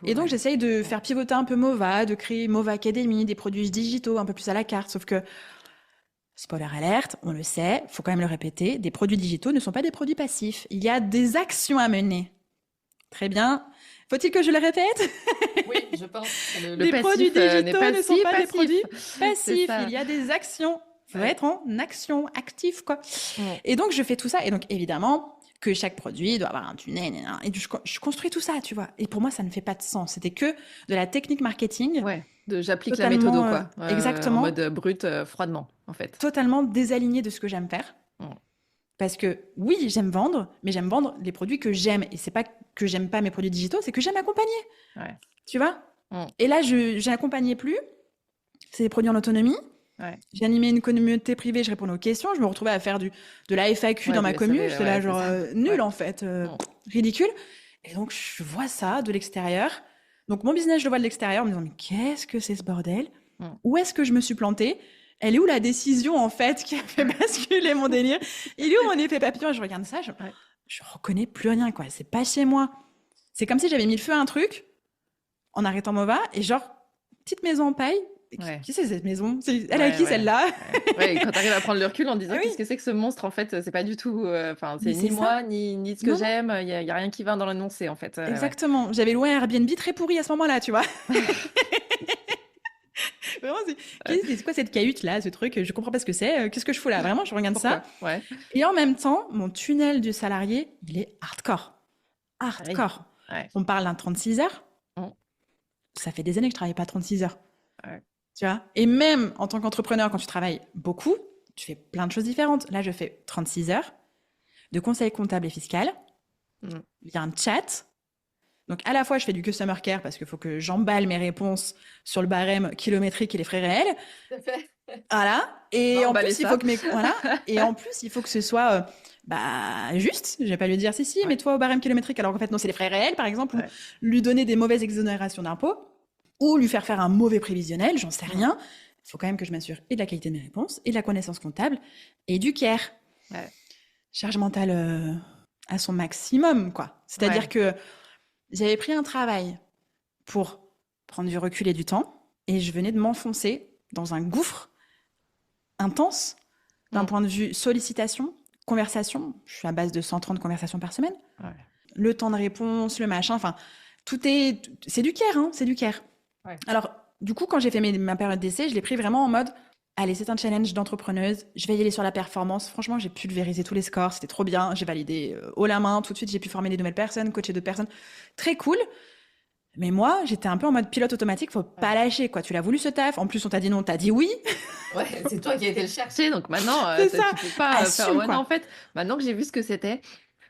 Et donc, j'essaye de faire pivoter un peu Mova, de créer Mova Academy, des produits digitaux un peu plus à la carte. Sauf que, spoiler alerte, on le sait, faut quand même le répéter, des produits digitaux ne sont pas des produits passifs. Il y a des actions à mener. Très bien. Faut-il que je le répète? Oui, je pense. Les produits digitaux ne sont pas des produits passifs. Il y a des actions. Il faut être en action, actif, quoi. Et donc, je fais tout ça. Et donc, évidemment... que chaque produit doit avoir un tunnel, et je construis tout ça, tu vois. Et pour moi, ça ne fait pas de sens. C'était que de la technique marketing. Ouais, j'applique la méthode, quoi. Exactement. En mode brut, froidement, en fait. Totalement désaligné de ce que j'aime faire. Parce que, oui, j'aime vendre, mais j'aime vendre les produits que j'aime. Et c'est pas que j'aime pas mes produits digitaux, c'est que j'aime accompagner. Ouais. Tu vois ? Et là, je n'accompagnais plus. C'est des produits en autonomie. Ouais. J'ai animé une communauté privée, je répondais aux questions, je me retrouvais à faire de la FAQ dans ma commune, j'étais là genre nul en fait, ridicule. Et donc je vois ça de l'extérieur. Donc mon business, je le vois de l'extérieur en me disant mais qu'est-ce que c'est ce bordel ? Où est-ce que je me suis plantée ? Elle est où la décision en fait qui a fait basculer mon délire ? Il est où mon effet papillon ? Et je regarde ça, je reconnais plus rien quoi, c'est pas chez moi. C'est comme si j'avais mis le feu à un truc en arrêtant Mova et genre petite maison en paille. Qui c'est cette maison ? Elle a qui celle-là ? Quand tu arrives à prendre le recul en disant qu'est-ce que c'est que ce monstre, en fait, c'est pas du tout. C'est ni moi, ni ce que j'aime. Il y a rien qui va dans l'énoncé, en fait. Exactement. J'avais loué un Airbnb très pourri à ce moment-là, tu vois. Vraiment, c'est quoi cette cahute là, ce truc ? Je comprends pas ce que c'est. Qu'est-ce que je fous là ? Vraiment, je regarde ça. Et en même temps, mon tunnel du salarié, il est hardcore. Hardcore. On parle d'un 36 heures. Ça fait des années que je travaille pas 36 heures. Tu vois ? Et même en tant qu'entrepreneur, quand tu travailles beaucoup, tu fais plein de choses différentes. Là, je fais 36 heures de conseil comptable et fiscal. Il y a un chat. Donc, à la fois, je fais du customer care parce qu'il faut que j'emballe mes réponses sur le barème kilométrique et les frais réels. Voilà. Et en plus, il faut que Et en plus, il faut que ce soit juste. Je vais pas lui dire si, mets-toi au barème kilométrique alors qu'en fait, non, c'est les frais réels, par exemple, ou lui donner des mauvaises exonérations d'impôts. Ou lui faire un mauvais prévisionnel, j'en sais rien. Il faut quand même que je m'assure et de la qualité de mes réponses, et de la connaissance comptable, et du care. Charge mentale à son maximum, quoi. C'est-à-dire que j'avais pris un travail pour prendre du recul et du temps, et je venais de m'enfoncer dans un gouffre intense d'un point de vue sollicitation, conversation. Je suis à base de 130 conversations par semaine. Le temps de réponse, le machin, enfin, c'est du care, c'est du care. Alors, du coup, quand j'ai fait ma période d'essai, je l'ai pris vraiment en mode allez, c'est un challenge d'entrepreneuse, je vais y aller sur la performance. Franchement, j'ai pulvérisé tous les scores, c'était trop bien. J'ai validé haut la main, tout de suite, j'ai pu former des nouvelles personnes, coacher d'autres personnes. Très cool. Mais moi, j'étais un peu en mode pilote automatique, faut pas lâcher, quoi. Tu l'as voulu ce taf, en plus, on t'a dit non, t'as dit oui. C'est toi qui as été le chercher, donc maintenant, tu peux pas faire. Non, en fait, maintenant que j'ai vu ce que c'était.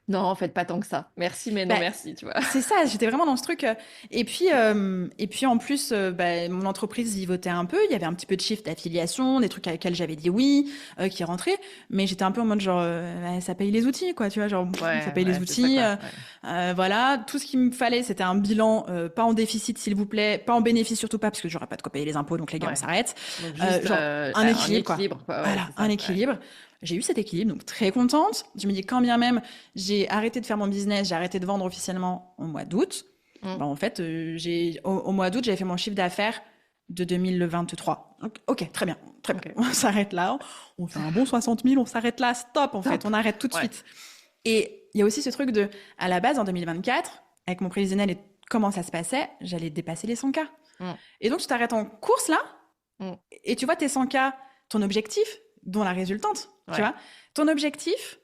Non, en fait, pas tant que ça. Merci, mais non, merci, tu vois. C'est ça, j'étais vraiment dans ce truc. Et puis en plus, mon entreprise y votait un peu. Il y avait un petit peu de chiffre d'affiliation, des trucs à lesquels j'avais dit oui, qui rentraient. Mais j'étais un peu en mode genre, ça paye les outils, quoi, tu vois, genre, ça paye les outils. Voilà, tout ce qu'il me fallait, c'était un bilan, pas en déficit, s'il vous plaît, pas en bénéfice, surtout pas, parce que j'aurais pas de quoi payer les impôts, donc les gars, on s'arrête. Donc juste, un équilibre, quoi. Voilà, un équilibre. J'ai eu cet équilibre, donc très contente. Je me dis, quand bien même, j'ai arrêté de faire mon business, j'ai arrêté de vendre officiellement au mois d'août. En fait, au mois d'août, j'avais fait mon chiffre d'affaires de 2023. Donc, ok, très bien. On s'arrête là. On fait un bon 60 000, on s'arrête là. Stop, en fait, on arrête tout de suite. Et il y a aussi ce truc à la base, en 2024, avec mon prévisionnel et comment ça se passait, j'allais dépasser les 100K. Et donc, tu t'arrêtes en course là, et tu vois tes 100K, ton objectif, dont la résultante, tu Ouais. vois. Ton objectif,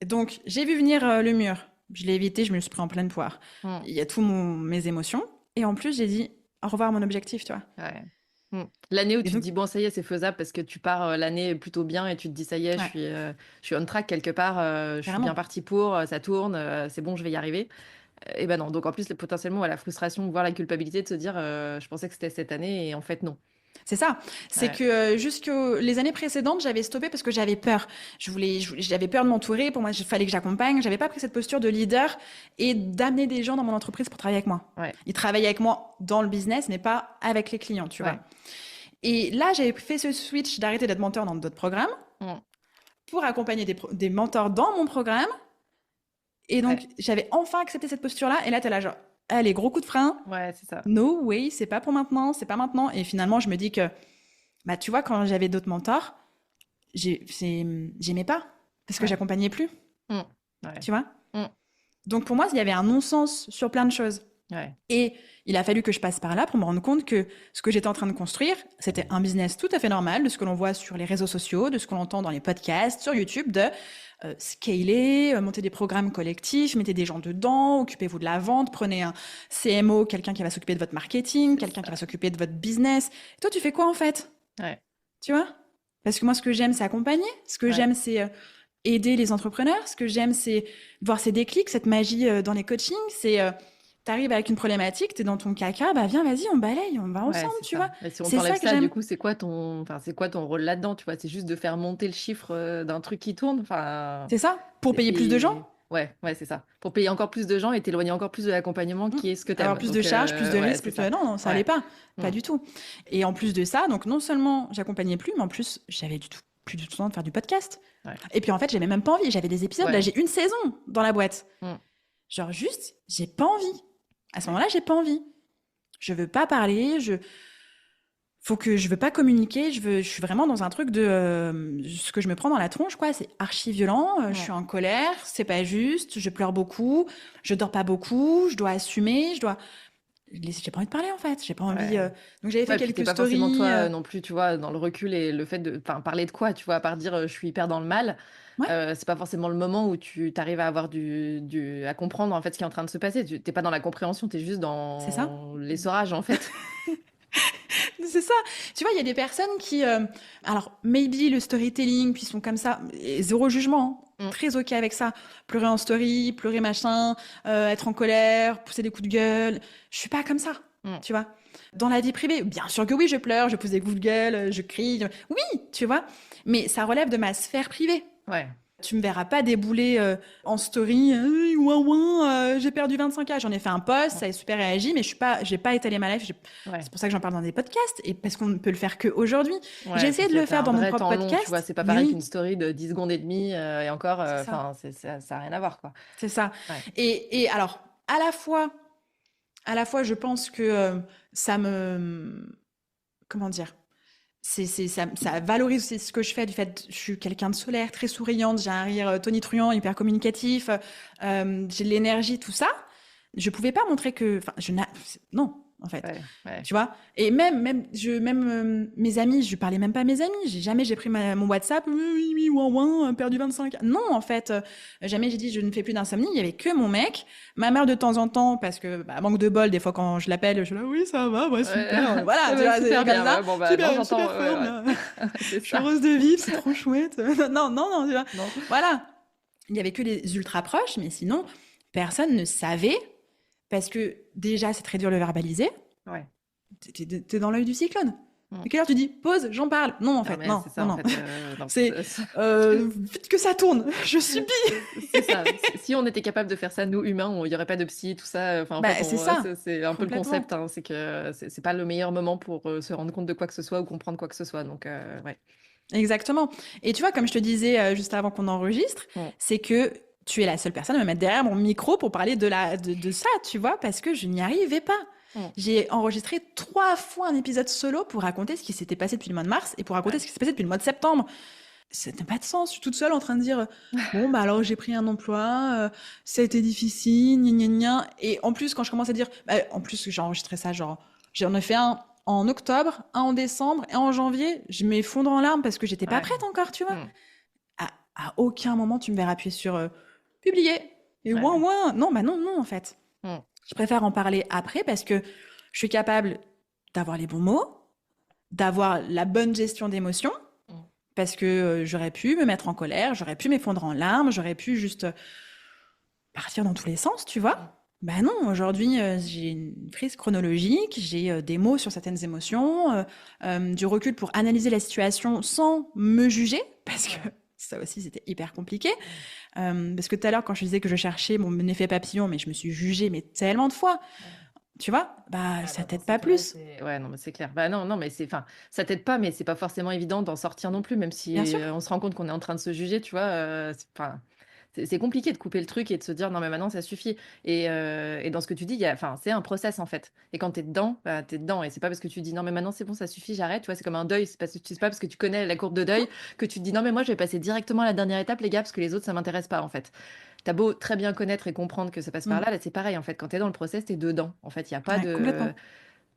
donc j'ai vu venir le mur, je l'ai évité, je me suis pris en pleine poire. Mm. Il y a mes émotions, et en plus j'ai dit au revoir à mon objectif, tu vois. Ouais. L'année où Et tu te donc, dis, bon, ça y est, c'est faisable parce que tu pars l'année plutôt bien et tu te dis, ça y est, ouais, je suis on track quelque part, je suis bien carrément. parti pour, ça tourne, c'est bon, je vais y arriver. Et ben non. Donc en plus, potentiellement, la frustration, voire la culpabilité de se dire, je pensais que c'était cette année et en fait, non. C'est ça. C'est Ouais. que jusque les années précédentes, j'avais stoppé parce que j'avais peur. J'avais peur de m'entourer. Pour moi, il fallait que j'accompagne. J'avais pas pris cette posture de leader et d'amener des gens dans mon entreprise pour travailler avec moi. Ouais. Ils travaillaient avec moi dans le business, mais pas avec les clients, tu Ouais. vois. Et là, j'avais fait ce switch d'arrêter d'être mentor dans d'autres programmes pour accompagner des mentors dans mon programme. Et donc, j'avais enfin accepté cette posture-là. Et là, t'es là, genre, allez, gros coup de frein. Ouais, c'est ça. No way, c'est pas pour maintenant, c'est pas maintenant. Et finalement, je me dis que, bah, tu vois, quand j'avais d'autres mentors, j'aimais pas parce que j'accompagnais plus. Ouais. Tu vois. Donc, pour moi, il y avait un non-sens sur plein de choses. Ouais. Et il a fallu que je passe par là pour me rendre compte que ce que j'étais en train de construire, c'était un business tout à fait normal, de ce que l'on voit sur les réseaux sociaux, de ce que l'on entend dans les podcasts, sur YouTube, de scaler, monter des programmes collectifs, mettez des gens dedans, occupez-vous de la vente, prenez un CMO, quelqu'un qui va s'occuper de votre marketing, quelqu'un qui va s'occuper de votre business. Et toi, tu fais quoi en fait? Ouais. Tu vois? Parce que moi, ce que j'aime, c'est accompagner. Ce que j'aime, c'est aider les entrepreneurs. Ce que j'aime, c'est voir ces déclics, cette magie dans les coachings. C'est t'arrives avec une problématique, t'es dans ton caca, bah viens, vas-y, on balaye, on va ensemble, tu vois. Et si on C'est t'enlève ça que ça, j'aime. du coup, c'est quoi ton rôle là-dedans, tu vois? C'est juste de faire monter le chiffre d'un truc qui tourne, enfin. C'est ça, pour payer plus de gens. Ouais, c'est ça. Pour payer encore plus de gens et t'éloigner encore plus de l'accompagnement qui est ce que t'aimes. Avoir plus de charges, plus de risques, plus de... Non, ça allait pas du tout. Et en plus de ça, donc non seulement j'accompagnais plus, mais en plus, j'avais plus du tout le temps de faire du podcast. Et puis en fait, j'avais même pas envie. J'avais des épisodes, là, j'ai une saison dans la boîte. Genre juste, j'ai pas envie. À ce moment-là, j'ai pas envie. Je veux pas parler, je veux pas communiquer, je suis vraiment dans un truc de ce que je me prends dans la tronche, quoi. C'est archi violent, je suis en colère, c'est pas juste, je pleure beaucoup, je dors pas beaucoup, je dois assumer, j'ai pas envie de parler en fait, j'ai pas envie. Donc j'avais fait quelques pas stories. Forcément toi non plus, tu vois, dans le recul et le fait de, parler de quoi, tu vois, à part dire je suis hyper dans le mal. C'est pas forcément le moment où tu arrives à avoir à comprendre en fait ce qui est en train de se passer. Tu t'es pas dans la compréhension, t'es juste dans l'essorage en fait. C'est ça. Tu vois, il y a des personnes qui, alors maybe le storytelling, puis sont comme ça, et zéro jugement. Très ok avec ça. Pleurer en story, pleurer machin, être en colère, pousser des coups de gueule. Je suis pas comme ça, tu vois. Dans la vie privée, bien sûr que oui, je pleure, je pousse des coups de gueule, je crie. Oui, tu vois. Mais ça relève de ma sphère privée. Ouais. Tu me verras pas débouler en story. J'ai perdu 25K. J'en ai fait un post, ça a super réagi, mais j'ai pas étalé ma life. C'est pour ça que j'en parle dans des podcasts et parce qu'on ne peut le faire qu'aujourd'hui. J'ai essayé de le faire dans mon propre podcast. Long, tu vois, c'est pas pareil qu'une story de 10 secondes et demie et encore, ça a rien à voir, quoi. C'est ça. Et alors, à la fois, je pense que ça me, comment dire, ça valorise aussi ce que je fais, du fait je suis quelqu'un de solaire, très souriante, j'ai un rire tonitruant, hyper communicatif, j'ai de l'énergie, tout ça. Je pouvais pas montrer que... Non, en fait. Tu vois. Et même mes amis, je parlais même pas à mes amis. J'ai pris mon WhatsApp, perdu 25. Non, en fait, jamais j'ai dit je ne fais plus d'insomnie. Il y avait que mon mec, ma mère de temps en temps, parce que manque de bol, des fois quand je l'appelle, je suis là, oui, ça va, super. Voilà, tu vois, super bien. Super forme. Je suis heureuse de vivre, c'est trop chouette. Non, tu vois. Non. Voilà. Il y avait que les ultra proches, mais sinon, personne ne savait. Parce que déjà, c'est très dur de le verbaliser. Ouais. T'es dans l'œil du cyclone. À quelle heure tu dis pause, j'en parle? Non, en fait, non. C'est vite que ça tourne, je subis. C'est ça. Si on était capable de faire ça, nous humains, il n'y aurait pas de psy, tout ça. En fait, c'est ça. C'est un peu le concept. Hein, c'est que c'est pas le meilleur moment pour se rendre compte de quoi que ce soit ou comprendre quoi que ce soit. Donc, ouais. Exactement. Et tu vois, comme je te disais juste avant qu'on enregistre, c'est que tu es la seule personne à me mettre derrière mon micro pour parler de ça, tu vois, parce que je n'y arrivais pas. J'ai enregistré 3 fois un épisode solo pour raconter ce qui s'était passé depuis le mois de mars et pour raconter ce qui s'est passé depuis le mois de septembre. Ça n'a pas de sens. Je suis toute seule en train de dire bon, bah alors j'ai pris un emploi, ça a été difficile, gna gna gna. Et en plus, quand je commence à dire, en plus j'ai enregistré ça, genre, j'en ai fait un en octobre, un en décembre, et en janvier, je m'effondre en larmes parce que j'étais pas prête encore, tu vois. À aucun moment, tu me verras appuyer sur publier. Et ouin. Non, non, en fait. Je préfère en parler après parce que je suis capable d'avoir les bons mots, d'avoir la bonne gestion d'émotions, parce que j'aurais pu me mettre en colère, j'aurais pu m'effondrer en larmes, j'aurais pu juste partir dans tous les sens, tu vois. Ben non, aujourd'hui, j'ai une frise chronologique, j'ai des mots sur certaines émotions, du recul pour analyser la situation sans me juger, parce que ça aussi, c'était hyper compliqué. Parce que tout à l'heure, quand je disais que je cherchais mon effet papillon, mais je me suis jugée mais tellement de fois. Tu vois, ça t'aide pas plus. Ouais, non, mais c'est clair. Non, mais ça t'aide pas, mais c'est pas forcément évident d'en sortir non plus, même si on se rend compte qu'on est en train de se juger, tu vois. C'est compliqué de couper le truc et de se dire non mais maintenant ça suffit. Et dans ce que tu dis, c'est un process en fait. Et quand t'es dedans, t'es dedans. Et c'est pas parce que tu dis non mais maintenant c'est bon, ça suffit, j'arrête. Tu vois, c'est comme un deuil. C'est pas parce que tu connais la courbe de deuil que tu te dis non mais moi je vais passer directement à la dernière étape les gars parce que les autres ça m'intéresse pas en fait. T'as beau très bien connaître et comprendre que ça passe par là, c'est pareil en fait. Quand t'es dans le process, t'es dedans. En fait, il y a pas de. Complètement.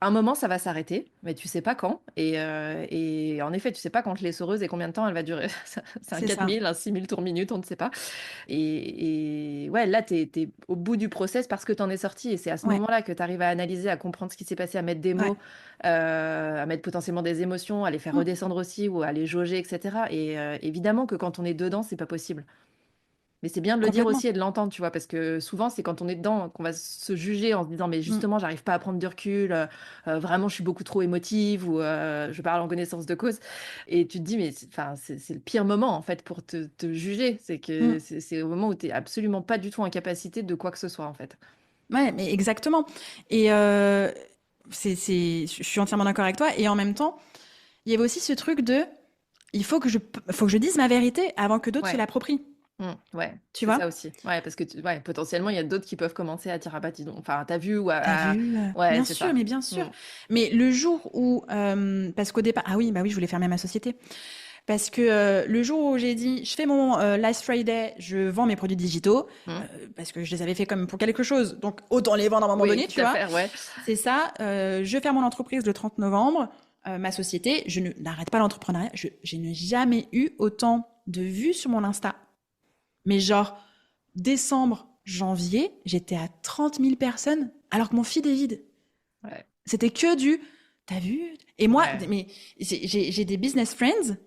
Un moment, ça va s'arrêter, mais tu sais pas quand. Et en effet, tu sais pas quand l'essoreuse et combien de temps elle va durer. C'est un 4000, un 6000 tours minute, on ne sait pas. Et ouais, là, t'es au bout du process parce que t'en es sorti. Et c'est à ce moment-là que t'arrives à analyser, à comprendre ce qui s'est passé, à mettre des mots, à mettre potentiellement des émotions, à les faire redescendre aussi ou à les jauger, etc. Et évidemment que quand on est dedans, c'est pas possible. Mais c'est bien de le dire aussi et de l'entendre, tu vois, parce que souvent, c'est quand on est dedans qu'on va se juger en se disant, mais justement, j'arrive pas à prendre du recul, vraiment, je suis beaucoup trop émotive ou je parle en connaissance de cause. Et tu te dis, mais c'est le pire moment, en fait, pour te juger. C'est que c'est au moment où tu n'es absolument pas du tout en capacité de quoi que ce soit, en fait. Ouais, mais exactement. Et je suis entièrement d'accord avec toi. Et en même temps, il y avait aussi ce truc de, il faut que je dise ma vérité avant que d'autres se l'approprient. Ouais, tu vois ça aussi. Ouais, parce que potentiellement, il y a d'autres qui peuvent commencer à dire ah bah dis donc, enfin t'as vu ou T'as vu ouais, bien c'est sûr, ça. mais bien sûr. Mais le jour où, parce qu'au départ, je voulais fermer ma société. Parce que le jour où j'ai dit, je fais mon Last Friday, je vends mes produits digitaux, parce que je les avais fait comme pour quelque chose, donc autant les vendre à un moment donné, tu vois. C'est ça. Je ferme mon entreprise le 30 novembre, ma société. Je n'arrête pas l'entrepreneuriat. Je n'ai jamais eu autant de vues sur mon Insta. Mais genre, décembre, janvier, j'étais à 30 000 personnes, alors que mon feed est vide. Ouais. C'était que du, t'as vu? Et moi, mais j'ai des business friends,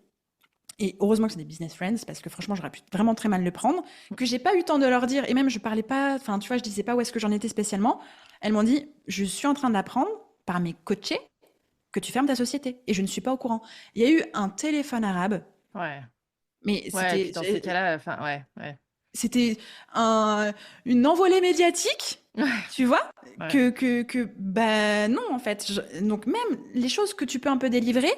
et heureusement que c'est des business friends, parce que franchement, j'aurais pu vraiment très mal le prendre, que j'ai pas eu le temps de leur dire, et même je parlais pas, enfin, tu vois, je disais pas où est-ce que j'en étais spécialement. Elles m'ont dit, je suis en train d'apprendre par mes coachés que tu fermes ta société, et je ne suis pas au courant. Il y a eu un téléphone arabe. Ouais. Mais c'était dans ces cas-là, c'était une envolée médiatique, tu vois, que non en fait. Donc même les choses que tu peux un peu délivrer,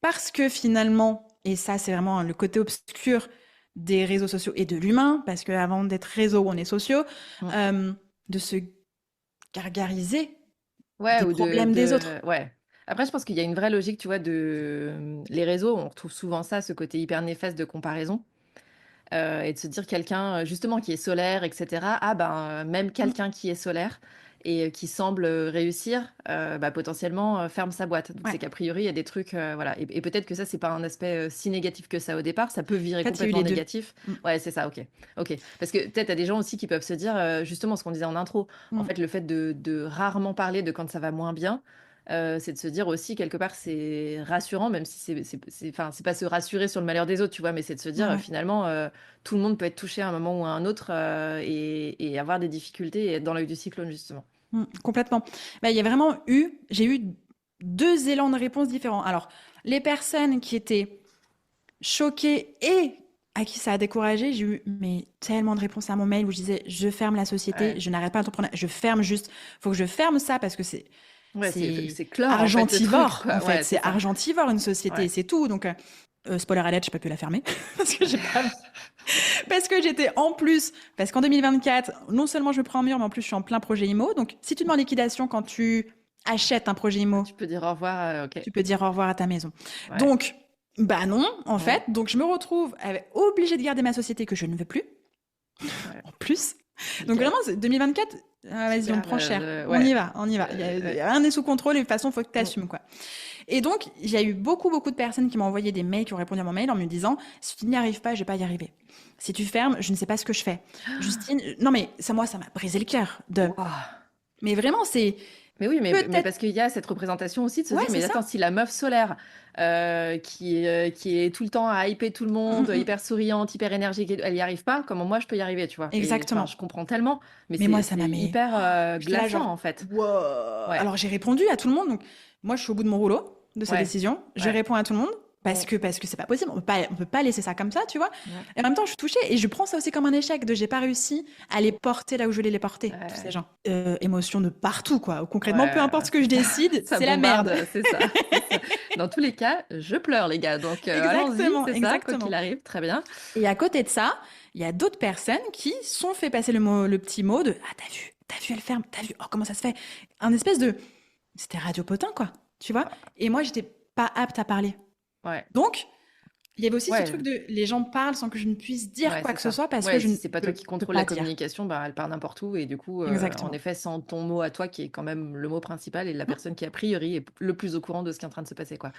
parce que finalement, et ça c'est vraiment le côté obscur des réseaux sociaux et de l'humain, parce qu'avant d'être réseau, on est sociaux, de se gargariser des problèmes des autres. Ouais. Après, je pense qu'il y a une vraie logique, tu vois, les réseaux, on retrouve souvent ça, ce côté hyper néfaste de comparaison. Et de se dire quelqu'un, justement, qui est solaire, etc. Même quelqu'un qui est solaire et qui semble réussir, potentiellement ferme sa boîte. Donc, c'est qu'a priori, il y a des trucs, voilà. Et peut-être que ça, c'est pas un aspect si négatif que ça au départ. Ça peut virer complètement négatif. Ouais, c'est ça, ok. Parce que peut-être, t'as des gens aussi qui peuvent se dire, justement, ce qu'on disait en intro, en fait, le fait de rarement parler de quand ça va moins bien, c'est de se dire aussi quelque part c'est rassurant, même si c'est pas se rassurer sur le malheur des autres, tu vois, mais c'est de se dire finalement tout le monde peut être touché à un moment ou à un autre et avoir des difficultés et être dans l'œil du cyclone justement. Complètement. Il y a j'ai eu 2 élans de réponse différents. Alors les personnes qui étaient choquées et à qui ça a découragé, j'ai eu tellement de réponses à mon mail où je disais je ferme la société, je n'arrête pas d'entreprendre, je ferme juste, faut que je ferme ça parce que c'est argentivore, en fait. C'est argentivore, une société, c'est tout. Donc, spoiler alert, j'ai pas pu la fermer. parce que j'étais en plus, parce qu'en 2024, non seulement je me prends en mur, mais en plus je suis en plein projet IMO. Donc, si tu te mets en liquidation quand tu achètes un projet IMO, tu peux dire au revoir, tu peux dire au revoir à ta maison. Donc, non, en fait. Donc, je me retrouve obligée de garder ma société que je ne veux plus. En plus. Donc OK. vraiment, 2024, vas-y, on Super, prend cher. On ouais, y va, on y va. ouais. Rien n'est sous contrôle et de toute façon, faut que tu Mmh. assumes, quoi. Et donc, j'ai eu beaucoup, beaucoup de personnes qui m'ont envoyé des mails, qui ont répondu à mon mail en me disant, si tu n'y arrives pas, je vais pas y arriver. Si tu fermes, je ne sais pas ce que je fais. Justine, non mais ça, moi, ça m'a brisé le cœur. Waouh! Mais vraiment, c'est Mais oui, mais peut-être, parce qu'il y a cette représentation aussi de se ouais, dire: c'est «Mais ça. attends, si la meuf solaire, qui est tout le temps à hyper tout le Mm, monde, mm, mm. hyper souriante, hyper énergique et elle y arrive pas, comment moi je peux y arriver?» tu vois? Et enfin, Exactement. je comprends tellement, mais Mais moi, ça c'est m'a mis. hyper, J'étais là, glaçant, genre, en fait. wow. Ouais, Alors, j'ai répondu à tout le monde. Donc, moi, je suis au bout de mon rouleau de cette ouais, décision. Je ouais. réponds à tout le monde Mmh. parce que c'est pas possible. On peut pas laisser ça comme ça, tu vois. Ouais, Et en même temps, je suis touchée et je prends ça aussi comme un échec de j'ai pas réussi à les porter là où je voulais les porter, tous ces ouais, gens. Émotion de partout, quoi. Concrètement, peu ouais, importe ce que je c'est ça, décide, ça c'est la merde. bombarde, c'est ça, c'est ça. Dans tous les cas, je pleure les gars, donc allons-y, Exactement, c'est ça, quoi qu'il exactement. arrive, très bien. Et à côté de ça, il y a d'autres personnes qui sont fait passer le petit mot de ah t'as vu elle ferme, t'as vu oh comment ça se fait, un espèce de c'était Radio Potin quoi, tu vois. Et moi j'étais pas apte à parler. Ouais, Donc il y avait aussi ce ouais. truc de les gens parlent sans que je ne puisse dire Ouais, quoi c'est que ce ça. soit parce que Ouais, je si ne c'est pas toi qui peux contrôle la pas dire. communication, bah, elle part n'importe où et du coup, en Exactement. effet, sans ton mot à toi qui est quand même le mot principal et la personne qui a priori est le plus au courant de ce qui est en train de se passer, quoi.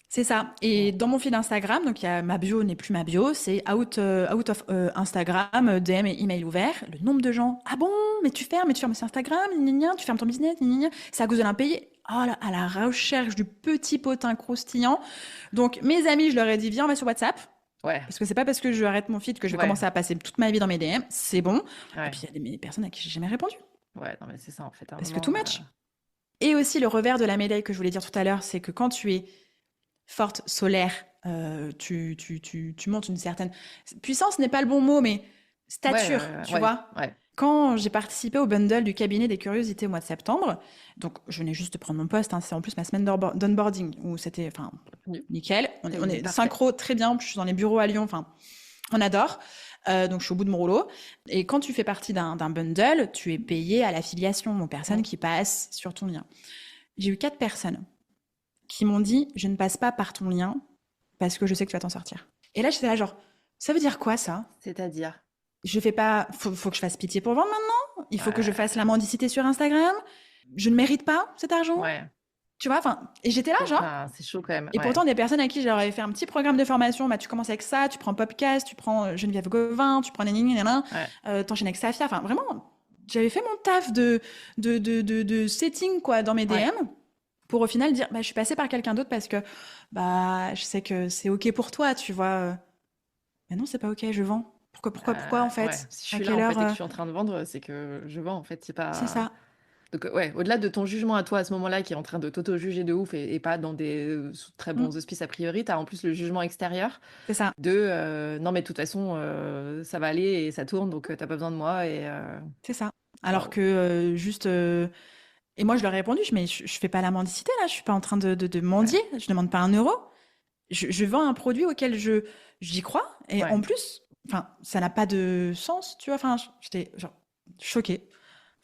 C'est ça. Et dans mon fil Instagram, donc il y a ma bio n'est plus ma bio, c'est out of Instagram, DM et email ouvert. Le nombre de gens, ah bon, mais tu fermes c'est Instagram, gna gna gna, tu fermes ton business, gna gna gna, c'est à cause de l'impayé. Oh là, à la recherche du petit potin croustillant. Donc mes amis, je leur ai dit, viens, on va sur WhatsApp. Ouais, Parce que c'est pas parce que je arrête mon feed que je vais ouais, commencer à passer toute ma vie dans mes DM, c'est bon. Et ouais, puis il y a des personnes à qui j'ai jamais répondu. ouais, non, mais c'est ça, en fait, à un Parce que moment, tout match. Et aussi le revers de la médaille que je voulais dire tout à l'heure, c'est que quand tu es forte, solaire, tu montes une certaine puissance n'est pas le bon mot, mais ouais, stature, tu ouais, vois. ouais. Quand j'ai participé au bundle du cabinet des curiosités au mois de septembre, donc je venais juste de prendre mon poste, hein, c'est en plus ma semaine d'onboarding où c'était, enfin, Du nickel. On c'est est parfait. synchro très bien. Je suis dans les bureaux à Lyon, enfin, on adore. Donc je suis au bout de mon rouleau. Et quand tu fais partie d'un bundle, tu es payé à l'affiliation aux personnes Mmh. qui passent sur ton lien. J'ai eu 4 personnes qui m'ont dit je ne passe pas par ton lien parce que je sais que tu vas t'en sortir. Et là, j'étais là, genre, ça veut dire quoi ça? C'est-à-dire? Je fais pas. Faut que je fasse pitié pour vendre maintenant? Il faut que je Ouais, fasse la mendicité sur Instagram? Je ne mérite pas cet argent? ouais, Tu vois, enfin. Et j'étais là, genre. enfin, c'est chaud quand même, Et ouais. pourtant, des personnes à qui j'aurais fait un petit programme de formation, bah, tu commences avec ça, tu prends Podcast, tu prends Geneviève Gauvin, tu prends Nénine, Ouais, t'enchaînes avec Safia. Enfin, vraiment, j'avais fait mon taf de setting, quoi, dans mes ouais. DM pour au final dire, bah, je suis passée par quelqu'un d'autre parce que, bah, je sais que c'est OK pour toi, tu vois. Mais non, c'est pas OK, je vends. Pourquoi, en Ouais, fait? si je À suis là, quelle en fait, heure? et que je suis en train de vendre, c'est que je vends, en fait, c'est C'est pas ça, donc ouais, au-delà de ton jugement à toi, à ce moment-là, qui est en train de t'auto-juger de ouf et pas dans des, sous très mmh, bons auspices a priori, tu as en plus le jugement extérieur c'est ça, de, «Non mais de toute façon, ça va aller et ça tourne donc tu pas besoin de moi» et c'est ça. Alors waouh. que, juste, et moi, je leur ai répondu, mais je fais pas la mendicité, là, je suis pas en train de Ouais, mendier, je demande pas 1 euro. Je vends un produit auquel j'y crois et ouais. en plus, enfin, ça n'a pas de sens, tu vois? Enfin, j'étais, genre, choquée,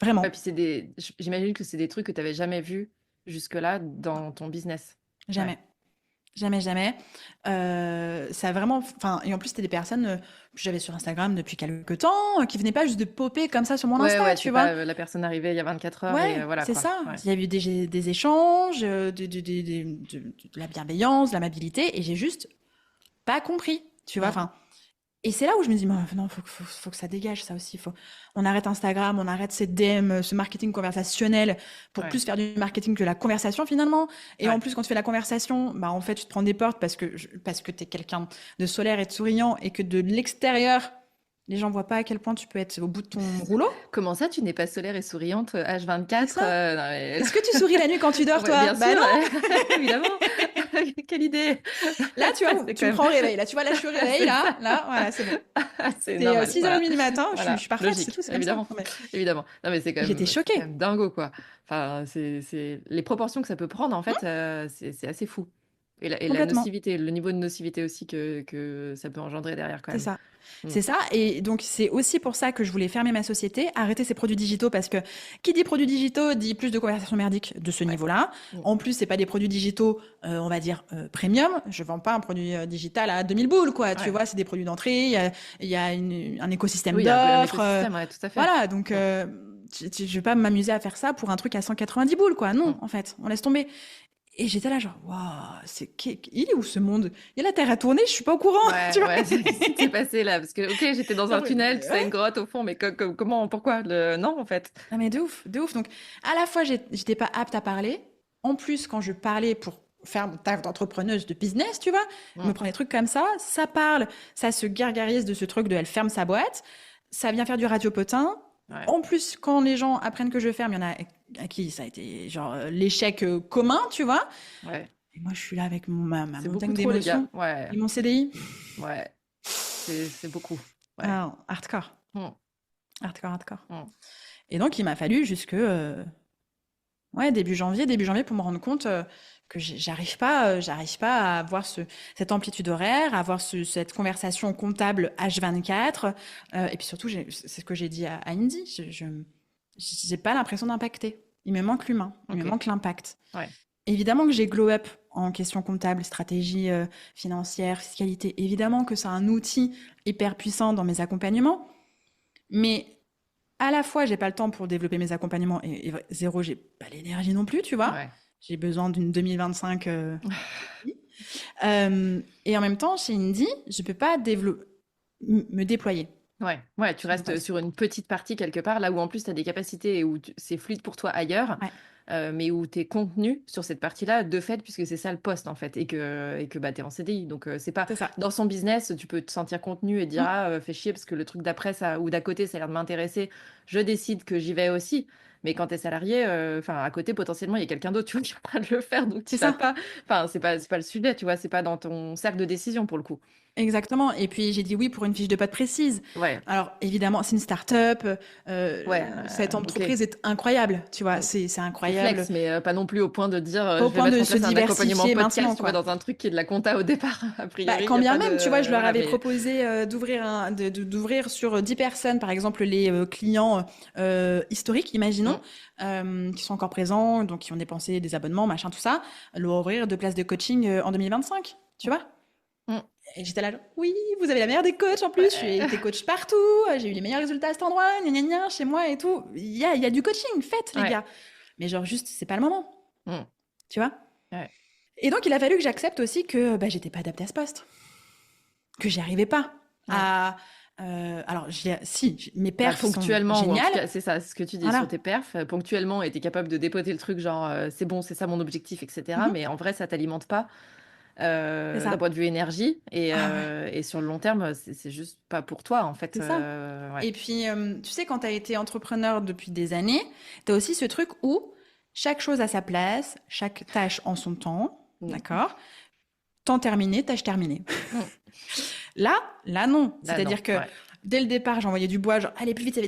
Ouais, vraiment, puis c'est des j'imagine que c'est des trucs que tu avais jamais vus jusque-là dans ton business. Ouais, jamais. Jamais, jamais. Ça a vraiment, enfin, et en plus, c'était des personnes que j'avais sur Instagram depuis quelques temps, qui venaient pas juste de popper comme ça sur mon ouais, Insta, ouais, tu c'est vois. pas, la personne arrivée il y a 24 heures et Ouais, voilà c'est quoi. ça. Ouais, Il y a eu des échanges, de la bienveillance, de l'amabilité, et j'ai juste pas compris, tu vois. mmh, Enfin, et c'est là où je me dis, mais non, faut que ça dégage, ça aussi. On arrête Instagram, on arrête ces DM, ce marketing conversationnel pour ouais, plus faire du marketing que la conversation finalement. Et en ouais. plus, quand tu fais la conversation, bah, en fait, tu te prends des portes parce que t'es quelqu'un de solaire et de souriant et que de l'extérieur, les gens voient pas à quel point tu peux être au bout de ton rouleau. Comment ça, tu n'es pas solaire et souriante, C'est H24? ça. Non mais Est-ce que tu souris la nuit quand tu dors, ouais, toi? bien Bah sûr, non. évidemment. Quelle idée! Là, tu vois, C'est tu quand me même prends au réveil. Là, tu vois, là, je suis au réveil. c'est ça. Là, voilà, c'est bon. C'est C'est normal, voilà. 6h30 du matin, je Voilà, suis parfaite, c'est tout, logique, c'est comme ça. évidemment, Non, mais évidemment. Non, mais j'étais c'est quand choquée. même dingo, quoi. Enfin, c'est les proportions que ça peut prendre, en fait, c'est assez fou. Et la Complètement. nocivité, le niveau de nocivité aussi que ça peut engendrer derrière quand C'est même. ça. C'est ça. Et donc, c'est aussi pour ça que je voulais fermer ma société, arrêter ces produits digitaux, parce que qui dit produits digitaux dit plus de conversations merdiques de ce Ouais. niveau-là. En plus, c'est pas des produits digitaux, on va dire, premium. Je vends pas un produit digital à 2000 boules, quoi. Tu vois, c'est des produits d'entrée. Il y a un écosystème Oui, il y a un d'offres. écosystème, ouais, tout à fait. Voilà. Donc, je vais pas m'amuser à faire ça pour un truc à 190 boules, quoi. Non, en fait, on laisse tomber. Et j'étais là genre, waouh, il est où ce monde? Il y a la Terre à tourner, je suis pas au courant. Tu vois. Ouais, c'est t'es passé là parce que ok, j'étais dans un tunnel, tout ça, une grotte au fond, mais comment, pourquoi non en fait. Ah mais de ouf, de ouf. Donc à la fois j'étais pas apte à parler. En plus quand je parlais pour faire mon taf d'entrepreneuse de business, tu vois, je me prends des trucs comme ça parle, ça se gargarise de ce truc de elle ferme sa boîte, ça vient faire du radiopotin. Ouais. En plus quand les gens apprennent que je ferme, il y en a à qui ça a été genre l'échec commun, tu vois. Ouais. Et moi je suis là avec ma C'est montagne beaucoup trop, les gars. d'émotions Ouais. et mon CDI. Ouais. C'est beaucoup. Ouais. Ah, hardcore. Mm. Hardcore. Mm. Et donc, il m'a fallu jusque début janvier pour me rendre compte que j'arrive pas à avoir cette amplitude horaire, à avoir cette conversation comptable H24. Et puis surtout, c'est ce que j'ai dit à Indy, je j'ai pas l'impression d'impacter. Il me manque l'humain, il me manque l'impact. Ouais. Évidemment que j'ai glow up en question comptable, stratégie financière, fiscalité. Évidemment que c'est un outil hyper puissant dans mes accompagnements. Mais à la fois, j'ai pas le temps pour développer mes accompagnements et zéro, j'ai pas l'énergie non plus, tu vois. Ouais. J'ai besoin d'une 2025. Et en même temps, chez Indy, je peux pas me déployer. Ouais, tu restes sur une petite partie quelque part, là où en plus tu as des capacités et où c'est fluide pour toi ailleurs. Mais où tu es contenu sur cette partie-là de fait, puisque c'est ça le poste en fait, et que bah, tu es en CDI. Donc c'est pas ça. Dans son business, tu peux te sentir contenu et dire fais chier parce que le truc d'après ça ou d'à côté ça a l'air de m'intéresser, je décide que j'y vais aussi. Mais quand tu es salarié, à côté potentiellement il y a quelqu'un d'autre tu vois, qui est en train de le faire, donc tu vas pas. Enfin, c'est pas le sujet, tu vois, c'est pas dans ton cercle de décision pour le coup. Exactement. Et puis, j'ai dit oui pour une fiche de poste précise. Ouais. Alors, évidemment, c'est une start-up. Cette entreprise est incroyable. Tu vois, c'est incroyable. Flex, mais pas non plus au point de dire au point de se diversifier maintenant, tu vois, dans un truc qui est de la compta au départ, a priori. Quand bien même, tu vois, je leur avais proposé d'ouvrir sur 10 personnes, par exemple, les clients historiques, imaginons, qui sont encore présents, donc qui ont dépensé des abonnements, machin, tout ça, leur ouvrir 2 places de coaching en 2025, tu vois. Et j'étais là, oui, vous avez la meilleure des coachs en plus, j'ai été coach partout, j'ai eu les meilleurs résultats à cet endroit, chez moi et tout. Il y a du coaching, faites les gars. Mais genre juste, c'est pas le moment. Tu vois. Et donc, il a fallu que j'accepte aussi que j'étais pas adaptée à ce poste. Que j'y arrivais pas à... alors, mes perfs ponctuellement, sont géniales. C'est ça, c'est ce que tu dis sur tes perfs. Ponctuellement, et t'es capable de dépoter le truc, genre, c'est bon, c'est ça mon objectif, etc. Mais en vrai, ça t'alimente pas. D'un point de vue énergie et sur le long terme c'est juste pas pour toi en fait. Et puis tu sais, quand tu as été entrepreneur depuis des années, tu as aussi ce truc où chaque chose a sa place, chaque tâche en son temps, d'accord, temps terminé, tâche terminée. Là non, c'est-à-dire que dès le départ j'envoyais du bois, genre allez plus vite,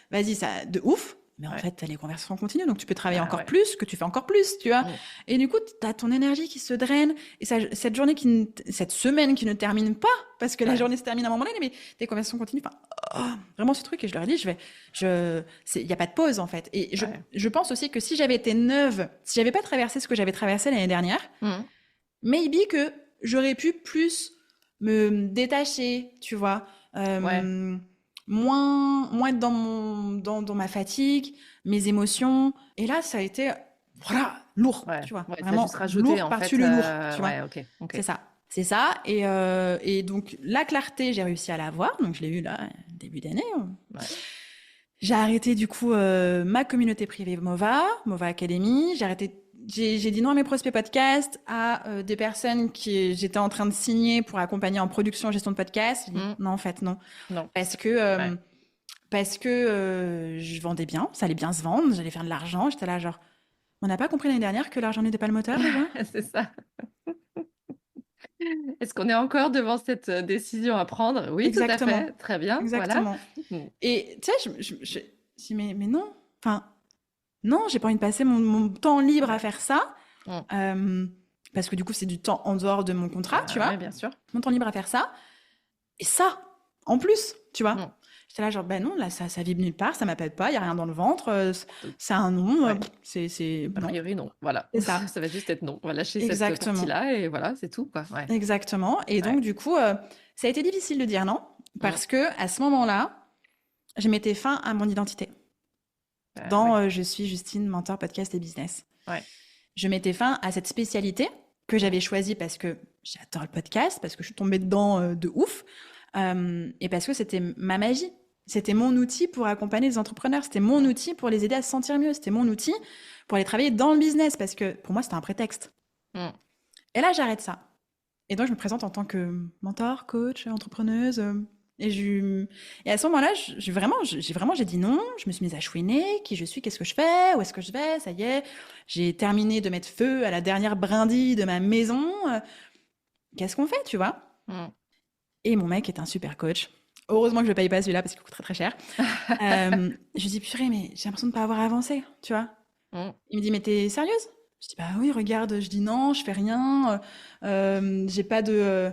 vas-y, ça de ouf. Mais en fait, les conversations continuent, donc tu peux travailler encore plus, que tu fais encore plus, tu vois. Et du coup, tu as ton énergie qui se draine, et cette semaine qui ne termine pas, parce que la journée se termine à un moment donné, mais tes conversations continuent. Vraiment ce truc, et je leur ai dit, il n'y a pas de pause, en fait. Et je pense aussi que si j'avais été neuve, si j'avais pas traversé ce que j'avais traversé l'année dernière, maybe que j'aurais pu plus me détacher, tu vois. Moins être dans ma fatigue, mes émotions. Et là, ça a été lourd, tu vois. Vraiment juste rajouté, lourd par-dessus le lourd, tu vois. C'est ça. Et donc, la clarté, j'ai réussi à l'avoir. Donc, je l'ai eu là, début d'année. J'ai arrêté, du coup, ma communauté privée Mova Academy. J'ai dit non à mes prospects podcast, à des personnes qui j'étais en train de signer pour accompagner en production, gestion de podcast. J'ai dit, non, en fait, non. Parce que je vendais bien, ça allait bien se vendre, j'allais faire de l'argent. J'étais là, genre, on n'a pas compris l'année dernière que l'argent n'était pas le moteur, déjà. C'est ça. Est-ce qu'on est encore devant cette décision à prendre? Oui, exactement. Tout à fait. Très bien. Exactement. Voilà. Et tu sais, je dis, mais non. Enfin, non, j'ai pas envie de passer mon temps libre à faire ça. parce que du coup, c'est du temps en dehors de mon contrat, tu vois. Ouais, bien sûr. Mon temps libre à faire ça. Et ça, en plus, tu vois. J'étais là, genre, non, là, ça vibre nulle part, ça m'appelle pas, il n'y a rien dans le ventre, c'est un non, c'est... A priori, non, voilà. C'est ça. Ça va juste être non. On va lâcher cette partie-là et voilà, c'est tout, quoi. Ouais. Exactement. Et donc, du coup, ça a été difficile de dire non, parce que à ce moment-là, je mettais fin à mon identité. Je suis Justine, mentor, podcast et business. Ouais. Je mettais fin à cette spécialité que j'avais choisie parce que j'adore le podcast, parce que je suis tombée dedans de ouf, et parce que c'était ma magie. C'était mon outil pour accompagner les entrepreneurs. C'était mon outil pour les aider à se sentir mieux. C'était mon outil pour aller travailler dans le business, parce que pour moi, c'était un prétexte. Et là, j'arrête ça. Et donc, je me présente en tant que mentor, coach, entrepreneuse. Et à ce moment-là, j'ai dit non. Je me suis mise à chouiner. Qui je suis, qu'est-ce que je fais, où est-ce que je vais, ça y est. J'ai terminé de mettre feu à la dernière brindille de ma maison. Qu'est-ce qu'on fait, tu vois? Et mon mec est un super coach. Heureusement que je ne paye pas celui-là parce qu'il coûte très très cher. Je lui dis, purée, mais j'ai l'impression de ne pas avoir avancé, tu vois. Il me dit, mais t'es sérieuse? Je dis, bah oui, regarde, je dis non, je fais rien, j'ai pas de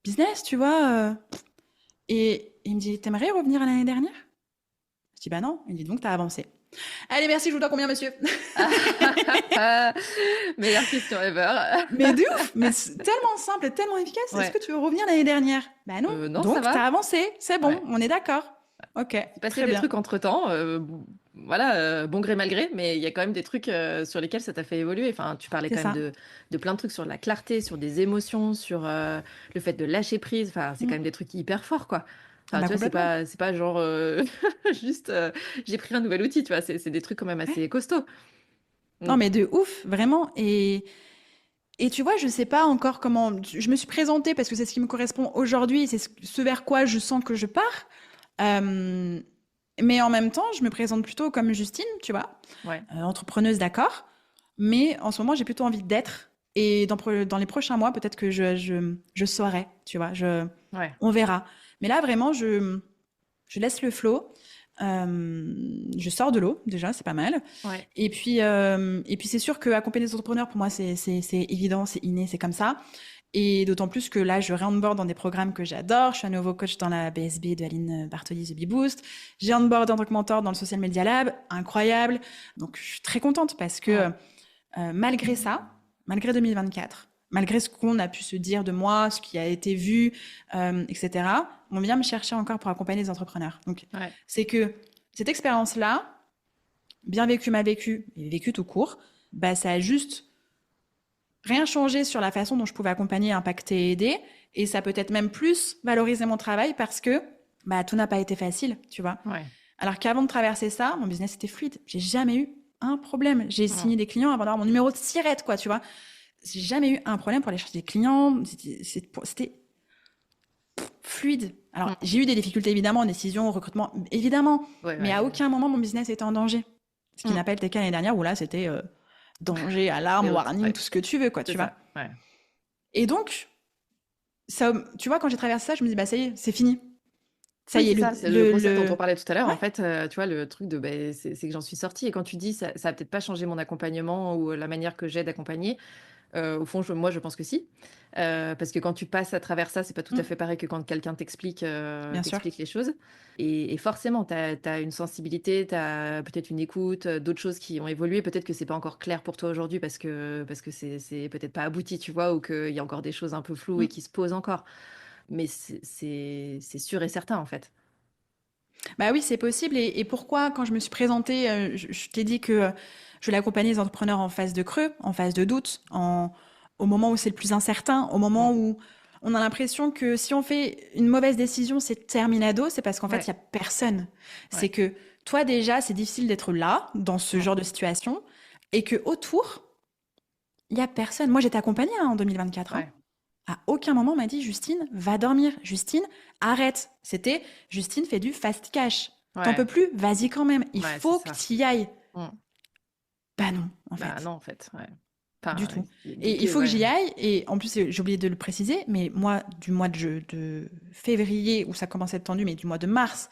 business, tu vois. Et il me dit, t'aimerais revenir à l'année dernière? Je dis, bah non. Il me dit, donc t'as avancé. Allez, merci, je vous dois combien, monsieur? Meilleure question ever. Mais de ouf, mais c'est tellement simple et tellement efficace. Est-ce que tu veux revenir l'année dernière? Bah non, non, donc t'as avancé, c'est bon, on est d'accord. Ok, c'est passé des trucs entre-temps, voilà, bon gré mal gré, mais il y a quand même des trucs sur lesquels ça t'a fait évoluer. Enfin, tu parlais quand même de plein de trucs sur la clarté, sur des émotions, sur le fait de lâcher prise. Enfin, c'est quand même des trucs hyper forts, quoi. Enfin, tu vois, c'est pas genre juste j'ai pris un nouvel outil, tu vois. C'est des trucs quand même assez costauds. Non, mais de ouf, vraiment. Et tu vois, je sais pas encore comment. Je me suis présentée parce que c'est ce qui me correspond aujourd'hui, c'est ce vers quoi je sens que je pars. Mais en même temps, je me présente plutôt comme Justine, tu vois. Entrepreneuse, d'accord. Mais en ce moment, j'ai plutôt envie d'être. Et dans les prochains mois, peut-être que je saurai, tu vois. On verra. Mais là, vraiment, je laisse le flow. Je sors de l'eau, déjà, c'est pas mal. Et puis c'est sûr qu'accompagner les entrepreneurs, pour moi, c'est évident, c'est inné, c'est comme ça. Et d'autant plus que là, je re-onboard dans des programmes que j'adore. Je suis à nouveau coach dans la BSB de Aline Bartoli, The Bee Boost. J'ai onboard en tant que mentor dans le Social Media Lab. Incroyable. Donc, je suis très contente parce que malgré ça, malgré 2024, malgré ce qu'on a pu se dire de moi, ce qui a été vu, etc., on vient me chercher encore pour accompagner les entrepreneurs. Donc, c'est que cette expérience-là, bien vécue, mal vécue, et vécue tout court, bah, ça a juste rien changé sur la façon dont je pouvais accompagner, impacter et aider. Et ça peut être même plus valoriser mon travail parce que bah, tout n'a pas été facile, tu vois. Alors qu'avant de traverser ça, mon business était fluide. J'ai jamais eu un problème. J'ai signé des clients avant d'avoir mon numéro de SIRET, quoi, tu vois. J'ai jamais eu un problème pour aller chercher des clients. C'était fluide. Alors, j'ai eu des difficultés, évidemment, en décision, en recrutement, évidemment. Mais à aucun moment, mon business était en danger. Ce qui n'a pas été le cas l'année dernière, où là, c'était danger, alarme, warning, tout ce que tu veux, quoi, tu vois. Et donc, ça, tu vois, quand j'ai traversé ça, je me dis, bah, ça y est, c'est fini. Ça y est, c'est le concept dont on parlait tout à l'heure. En fait, tu vois, le truc de, c'est que j'en suis sortie. Et quand tu dis, ça a peut-être pas changé mon accompagnement ou la manière que j'ai d'accompagner. Au fond, moi, je pense que si. Parce que quand tu passes à travers ça, c'est pas tout à fait pareil que quand quelqu'un t'explique les choses. Et forcément, tu as une sensibilité, tu as peut-être une écoute, d'autres choses qui ont évolué. Peut-être que c'est pas encore clair pour toi aujourd'hui parce que c'est peut-être pas abouti, tu vois, ou qu'il y a encore des choses un peu floues et qui se posent encore. Mais c'est sûr et certain, en fait. Bah oui, c'est possible. Et pourquoi, quand je me suis présentée, je t'ai dit que je voulais accompagner les entrepreneurs en phase de creux, en phase de doute, au moment où c'est le plus incertain, au moment où on a l'impression que si on fait une mauvaise décision, c'est terminado, c'est parce qu'en fait, il n'y a personne. C'est que toi, déjà, c'est difficile d'être là, dans ce genre de situation, et que autour, il n'y a personne. Moi, j'étais accompagnée en 2024. À aucun moment, on m'a dit, Justine, va dormir. Justine, arrête. C'était, Justine, fais du fast cash. T'en peux plus, vas-y quand même. Il faut que tu y ailles. Bah non, en fait. Bah non, en fait, du tout. Et il faut que j'y aille. Et en plus, j'ai oublié de le préciser, mais moi, du mois de février, où ça commençait à être tendu, mais du mois de mars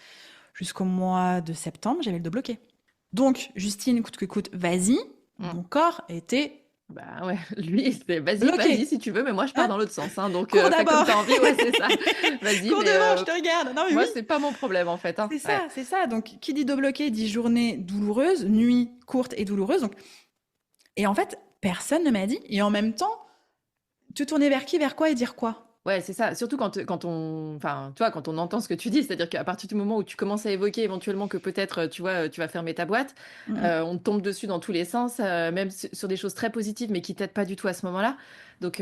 jusqu'au mois de septembre, j'avais le dos bloqué. Donc, Justine, coûte que coûte, vas-y. Mon corps était Bah ouais, lui, c'est vas-y, Bloqué. vas-y si tu veux, mais moi je pars Hein? dans l'autre sens, hein, donc Cours fais comme d'abord. tu as envie, ouais, c'est ça. Vas-y, Cours mais devant, je te regarde. Non, mais moi oui. c'est pas mon problème en fait, hein. C'est Ouais. ça, c'est ça. Donc, qui dit dos bloqué dit journée douloureuse, nuit courte et douloureuse. Donc, et en fait, personne ne m'a dit. Et en même temps, te tourner vers qui, vers quoi et dire quoi? Ouais, c'est ça. Surtout quand on, enfin, tu vois, quand on entend ce que tu dis, c'est-à-dire qu'à partir du moment où tu commences à évoquer éventuellement que peut-être, tu vois, tu vas fermer ta boîte, Mm, mm. on te tombe dessus dans tous les sens, même sur des choses très positives, mais qui t'aident pas du tout à ce moment-là. Donc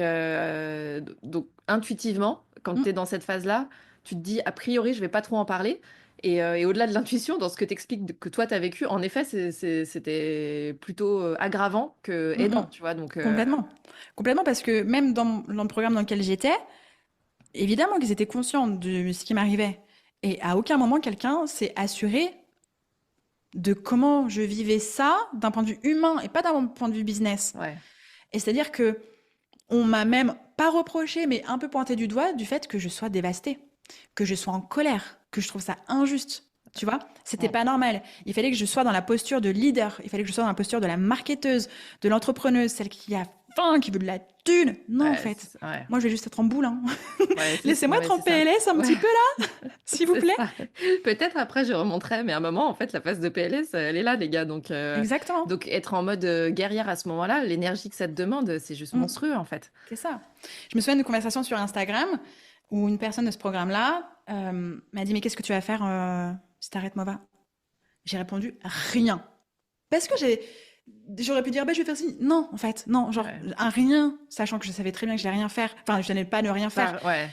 intuitivement, quand tu es Mm. dans cette phase-là, tu te dis, a priori, je vais pas trop en parler. Et au-delà de l'intuition, dans ce que t'expliques que toi, tu as vécu, en effet, c'était plutôt aggravant que Mm, aidant, mm. tu vois. Donc, Complètement. Complètement, parce que même dans le programme dans lequel j'étais, évidemment qu'ils étaient conscients de ce qui m'arrivait. Et à aucun moment, quelqu'un s'est assuré de comment je vivais ça d'un point de vue humain et pas d'un point de vue business. ouais. Et c'est-à-dire que on m'a même pas reproché, mais un peu pointé du doigt du fait que je sois dévastée, que je sois en colère, que je trouve ça injuste. Tu vois, c'était Mm. pas normal. Il fallait que je sois dans la posture de leader. Il fallait que je sois dans la posture de la marketeuse, de l'entrepreneuse, celle qui a faim, qui veut de la thune. Non, en Ouais, fait. ouais. Moi, je vais juste être en boule. Hein. Ouais, Laissez-moi non, mais être en c'est ça. PLS un Ouais, petit peu là, s'il vous c'est plaît. ça. Peut-être après je remonterai, mais à un moment, en fait, la phase de PLS, elle est là, les gars. Exactement. Donc être en mode guerrière à ce moment-là, l'énergie que ça te demande, c'est juste Mm, monstrueux, en fait. c'est ça. Je me souviens d'une conversation sur Instagram où une personne de ce programme-là m'a dit mais qu'est-ce que tu vas faire si t'arrêtes Mova. J'ai répondu rien. Parce que j'aurais pu dire, bah, je vais faire ci. Non, en fait, non, genre, Ouais. un rien, sachant que je savais très bien que je n'allais rien faire. Enfin, je n'allais pas ne rien faire. Ouais.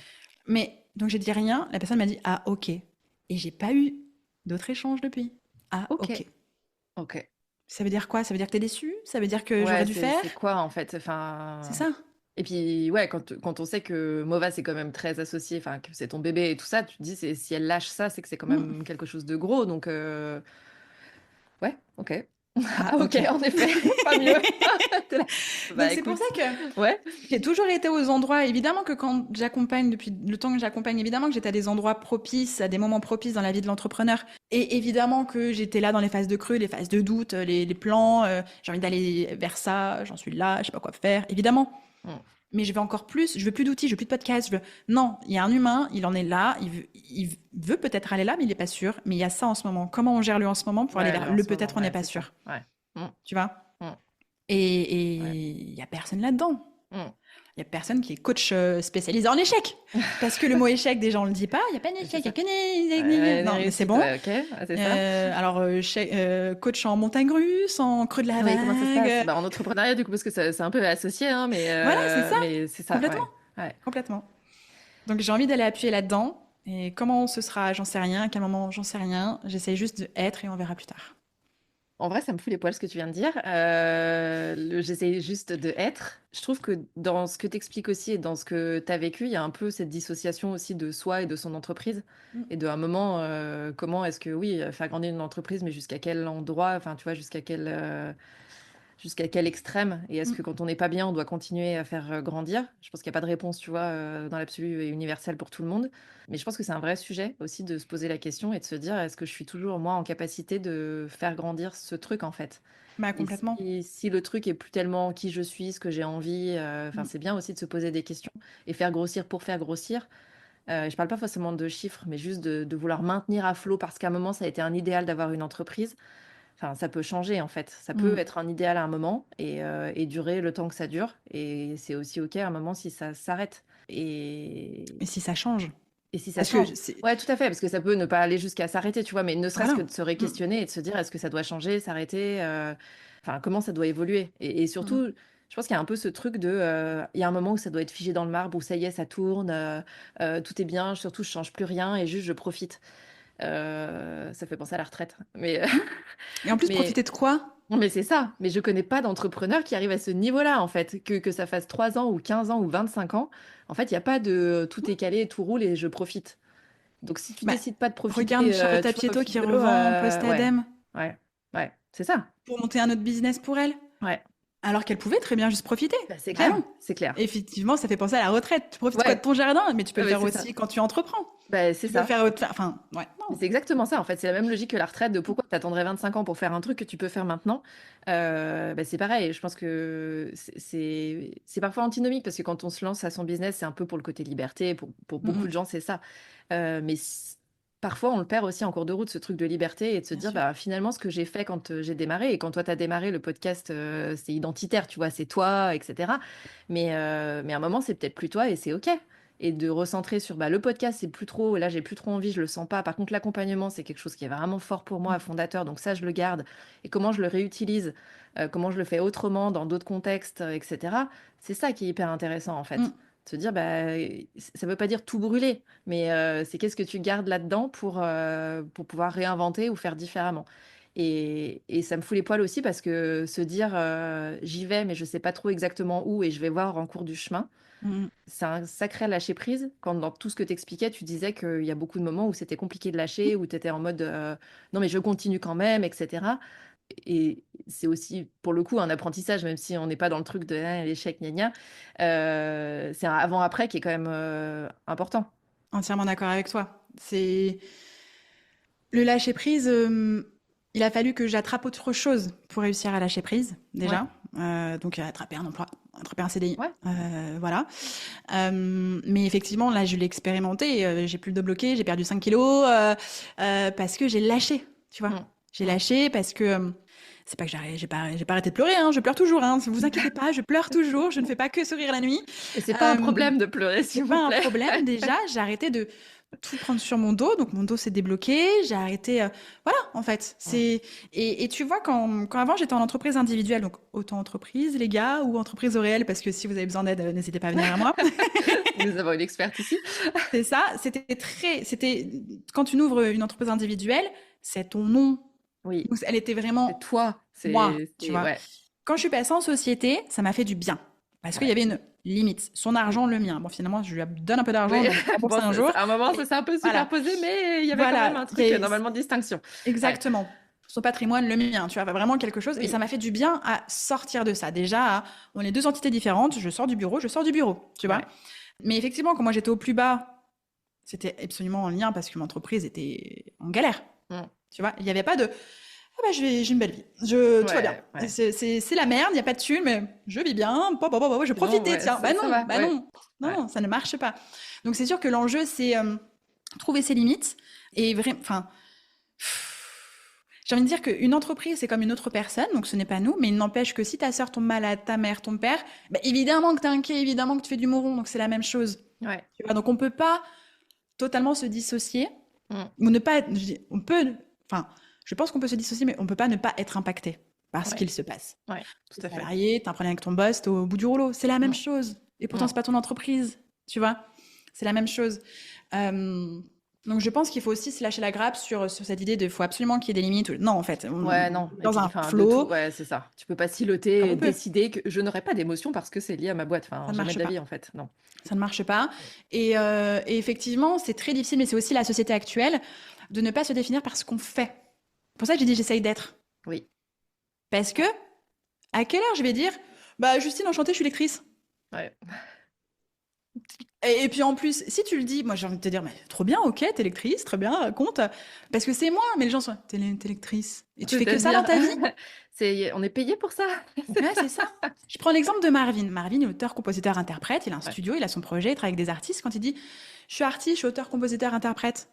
Mais, donc j'ai dit rien, la personne m'a dit, ah, ok. Et j'ai pas eu d'autres échanges depuis. Ah, Ok. ok. Ok. Ça veut dire quoi? Ça veut dire que t'es déçu? Ça veut dire que j'aurais Ouais, dû faire? c'est quoi, en fait? C'est Enfin. ça. Et puis, ouais, quand on sait que Mova, c'est quand même très associé, enfin, que c'est ton bébé et tout ça, tu te dis, si elle lâche ça, c'est que c'est quand Mm. même quelque chose de gros. Donc, ouais, ok. Ah, Ah, ok, ok. en effet, pas mieux. T'es là. Donc Bah, c'est pour écoute. ça que Ouais. j'ai toujours été aux endroits, évidemment que quand j'accompagne, depuis le temps que j'accompagne, évidemment que j'étais à des endroits propices, à des moments propices dans la vie de l'entrepreneur. Et évidemment que j'étais là dans les phases de creux, les phases de doute, les plans, j'ai envie d'aller vers ça, j'en suis là, je sais pas quoi faire, évidemment. Mm. Mais je veux encore plus, je veux plus d'outils, je veux plus de podcasts, je veux... Non, il y a un humain, il en est là, il veut peut-être aller là, mais il est pas sûr. Mais il y a ça en ce moment. Comment on gère lui en ce moment pour aller Ouais, vers là, en le ce moment, peut-être on n'est ouais, pas c'est ça. sûr. Ouais. Mm, Tu vois? mm, Et ouais. il y a personne là-dedans. Mm. Il y a personne qui est coach spécialisé en échec. Parce que le mot échec, déjà, on le dit pas. Il y a pas C'est d'échec, il y a ça. que non, mais c'est Réussite, bon. ouais, ok, ouais, c'est ça. Alors, coach en montagne russe, en creux de la Ah oui, comment ça se passe? vague. Bah, en entrepreneuriat, du coup, parce que c'est un peu associé, hein, Voilà, c'est ça. mais c'est ça, Complètement. ouais. Ouais. Complètement. Donc, j'ai envie d'aller appuyer là-dedans. Et comment ce sera, j'en sais rien. À quel moment, j'en sais rien. J'essaie juste d'être et on verra plus tard. En vrai, ça me fout les poils ce que tu viens de dire. J'essaie juste de être. Je trouve que dans ce que tu expliques aussi et dans ce que tu as vécu, il y a un peu cette dissociation aussi de soi et de son entreprise. Mm. Et de un moment, comment est-ce que, oui, faire grandir une entreprise, mais jusqu'à quel endroit, enfin, tu vois, jusqu'à quel extrême? Et est-ce Mm. que quand on n'est pas bien, on doit continuer à faire grandir? Je pense qu'il n'y a pas de réponse, tu vois, dans l'absolu et universelle pour tout le monde. Mais je pense que c'est un vrai sujet aussi de se poser la question et de se dire, est-ce que je suis toujours, moi, en capacité de faire grandir ce truc, en fait? Bah, Et complètement. si le truc est plus tellement qui je suis, ce que j'ai envie, enfin, Mm. c'est bien aussi de se poser des questions et faire grossir pour faire grossir. Je parle pas forcément de chiffres, mais juste de vouloir maintenir à flot parce qu'à un moment, ça a été un idéal d'avoir une entreprise. Enfin, ça peut changer en fait. Ça peut Mm. être un idéal à un moment et durer le temps que ça dure. Et c'est aussi OK à un moment si ça s'arrête. Et si ça change? Et si ça Parce que change. c'est... Ouais, tout à fait, parce que ça peut ne pas aller jusqu'à s'arrêter, tu vois, mais ne serait-ce que Voilà. de se Mm. réquestionner et de se dire est-ce que ça doit changer, s'arrêter, enfin, comment ça doit évoluer. Et Mm. surtout, je pense qu'il y a un peu ce truc de, il y a un moment où ça doit être figé dans le marbre, où ça y est, ça tourne, tout est bien, surtout je change plus rien et juste je profite. Ça fait penser à la retraite. Mais, Mm. Et en plus, mais profiter de quoi? non, mais c'est ça. Mais je connais pas d'entrepreneur qui arrive à ce niveau-là, en fait. Que ça fasse 3 ans ou 15 ans ou 25 ans. En fait, il n'y a pas de tout est calé, tout roule et je profite. Donc, si tu Bah, décides pas de regarde profiter, Charlotte tu vois, au Apieto fil qui de l'eau, revend ouais, post-Adem ouais, ouais, c'est ça. pour monter un autre business pour elle. Ouais. Alors qu'elle pouvait très bien juste profiter. Bah, c'est Bah clair, non. c'est clair. Effectivement, ça fait penser à la retraite. Tu profites quoi de Ouais, ton jardin, mais tu peux le ouais, faire c'est ça. aussi quand tu entreprends. Bah, c'est Tu peux le ça. faire enfin, ouais, Mais non. c'est exactement ça, en fait. C'est la même logique que la retraite, de pourquoi tu attendrais 25 ans pour faire un truc que tu peux faire maintenant. Bah, c'est pareil. Je pense que c'est parfois antinomique parce que quand on se lance à son business, c'est un peu pour le côté liberté. Pour Mm, beaucoup de mm, gens, c'est ça. Mais parfois, on le perd aussi en cours de route, ce truc de liberté et de se bien dire, sûr. bah, finalement, ce que j'ai fait quand j'ai démarré, et quand toi, tu as démarré le podcast, c'est identitaire, tu vois, c'est toi, etc. Mais à un moment, c'est peut-être plus toi et c'est OK. Et de recentrer sur bah, le podcast, c'est plus trop, là, j'ai plus trop envie, je le sens pas. Par contre, l'accompagnement, c'est quelque chose qui est vraiment fort pour moi, Mm, fondateur, donc ça, je le garde. Et comment je le réutilise, comment je le fais autrement, dans d'autres contextes, etc. C'est ça qui est hyper intéressant, en fait. mm. De se dire, bah, ça veut pas dire tout brûler, mais c'est qu'est-ce que tu gardes là-dedans pour pouvoir réinventer ou faire différemment. Et ça me fout les poils aussi parce que se dire, j'y vais, mais je sais pas trop exactement où et je vais voir en cours du chemin, Mm, c'est un sacré lâcher prise. Quand dans tout ce que tu expliquais, tu disais qu'il y a beaucoup de moments où c'était compliqué de mm. lâcher, où tu étais en mode non, mais je continue quand même, etc. Et c'est aussi, pour le coup, un apprentissage, même si on n'est pas dans le truc de l'échec, gna gna. C'est un avant-après qui est quand même important. Entièrement d'accord avec toi. C'est le lâcher prise. Il a fallu que j'attrape autre chose pour réussir à lâcher prise, Ouais, déjà. Donc, attraper un emploi, attraper un CDI. ouais. Voilà. Mais effectivement, là, je l'ai expérimenté. J'ai plus de bloqué, j'ai perdu 5 kilos parce que j'ai lâché, tu vois. Mm, J'ai mm. lâché parce que c'est pas que j'ai pas arrêté de pleurer, hein, je pleure toujours. Hein, ne vous inquiétez pas, je pleure toujours. Je ne fais pas que sourire la nuit. Et c'est pas un Euh, problème de pleurer, c'est s'il vous pas un plaît. problème déjà. J'ai arrêté de tout prendre sur mon dos, donc mon dos s'est débloqué. J'ai arrêté, voilà, en fait. Mm. Et tu vois quand avant j'étais en entreprise individuelle, donc auto-entreprise les gars ou entreprise au réel, parce que si vous avez besoin d'aide, n'hésitez pas à venir vers moi. Nous avons une experte ici. C'est ça. C'était quand tu ouvres une entreprise individuelle, c'est ton nom. Oui, Donc, elle était c'est vraiment toi. moi, tu vois. Ouais, Quand je suis passée en société, ça m'a fait du bien. Parce qu'il y ouais. avait une limite. Son Mm. argent, le mien. Bon, finalement, je lui donne un peu d'argent, Oui, donc rembourser bon, un jour. à un moment, ça Mais s'est un peu voilà. superposé, mais il y avait quand même Voilà. un truc, normalement, de distinction. Ouais, Exactement. Son patrimoine, le mien. Tu vois, vraiment quelque chose. Et ça oui, m'a fait du bien à sortir de ça. Déjà, on est deux entités différentes. Je sors du bureau, je sors du bureau. Tu vois. ouais. Mais effectivement, quand moi j'étais au plus bas, c'était absolument en lien parce que mon entreprise était en galère. Mm. Tu vois, il n'y avait pas de ah bah, j'ai une belle vie. Tout va bien. Ouais, ouais. C'est la merde, il n'y a pas de thunes, mais je vis bien. Je Sinon, profitais, ouais, tiens. Bah ça non, va, bah ouais, non. Non, ouais. non, ça ne marche pas. Donc c'est sûr que l'enjeu, c'est trouver ses limites. Et vraiment, enfin, j'ai envie de dire qu'une entreprise, c'est comme une autre personne, donc ce n'est pas nous, mais il n'empêche que si ta sœur tombe malade, ta mère, ton père, bah, évidemment que t'es inquiet, évidemment que tu fais du mouron, donc c'est la même chose. Ouais. Tu vois, donc on peut pas totalement se dissocier, Mm. ou ne pas être, on peut, enfin, je pense qu'on peut se dissocier, mais on peut pas ne pas être impacté par ce Ouais, qu'il se passe. ouais, T'es tout à fait. salarié, t'as un problème avec ton boss, t'es au bout du rouleau, c'est la même Mm. chose. Et pourtant, Mm. c'est pas ton entreprise, tu vois. C'est la même chose. Euh, donc, je pense qu'il faut aussi se lâcher la grappe sur cette idée de faut absolument qu'il y ait des limites. Non, en fait, Ouais, on non. est Et dans puis, un enfin, de tout, flow ouais, c'est ça. Tu peux pas comme siloter on et peut. décider que je n'aurai pas d'émotion parce que c'est lié à ma boîte. Ça Enfin, ne jamais marche de la pas. vie, en fait. Non. Ça ne marche pas. Et effectivement, c'est très difficile, mais c'est aussi la société actuelle de ne pas se définir par ce qu'on fait. Pour ça que j'ai dit j'essaye d'être. Oui. Parce que, à quelle heure je vais dire, bah, Justine, enchantée, je suis lectrice. Ouais. Et puis en plus, si tu le dis, moi j'ai envie de te dire, mais trop bien, ok, t'es lectrice, très bien, raconte. Parce que c'est moi, mais les gens sont, t'es lectrice. Et tu fais que ça dans C'est-à-dire, ta vie? on est payé pour ça. Ouais, c'est ça. Je prends l'exemple de Marvin. Marvin est auteur, compositeur, interprète. Il a un Ouais. studio, il a son projet, il travaille avec des artistes. Quand il dit, je suis artiste, je suis auteur, compositeur, interprète.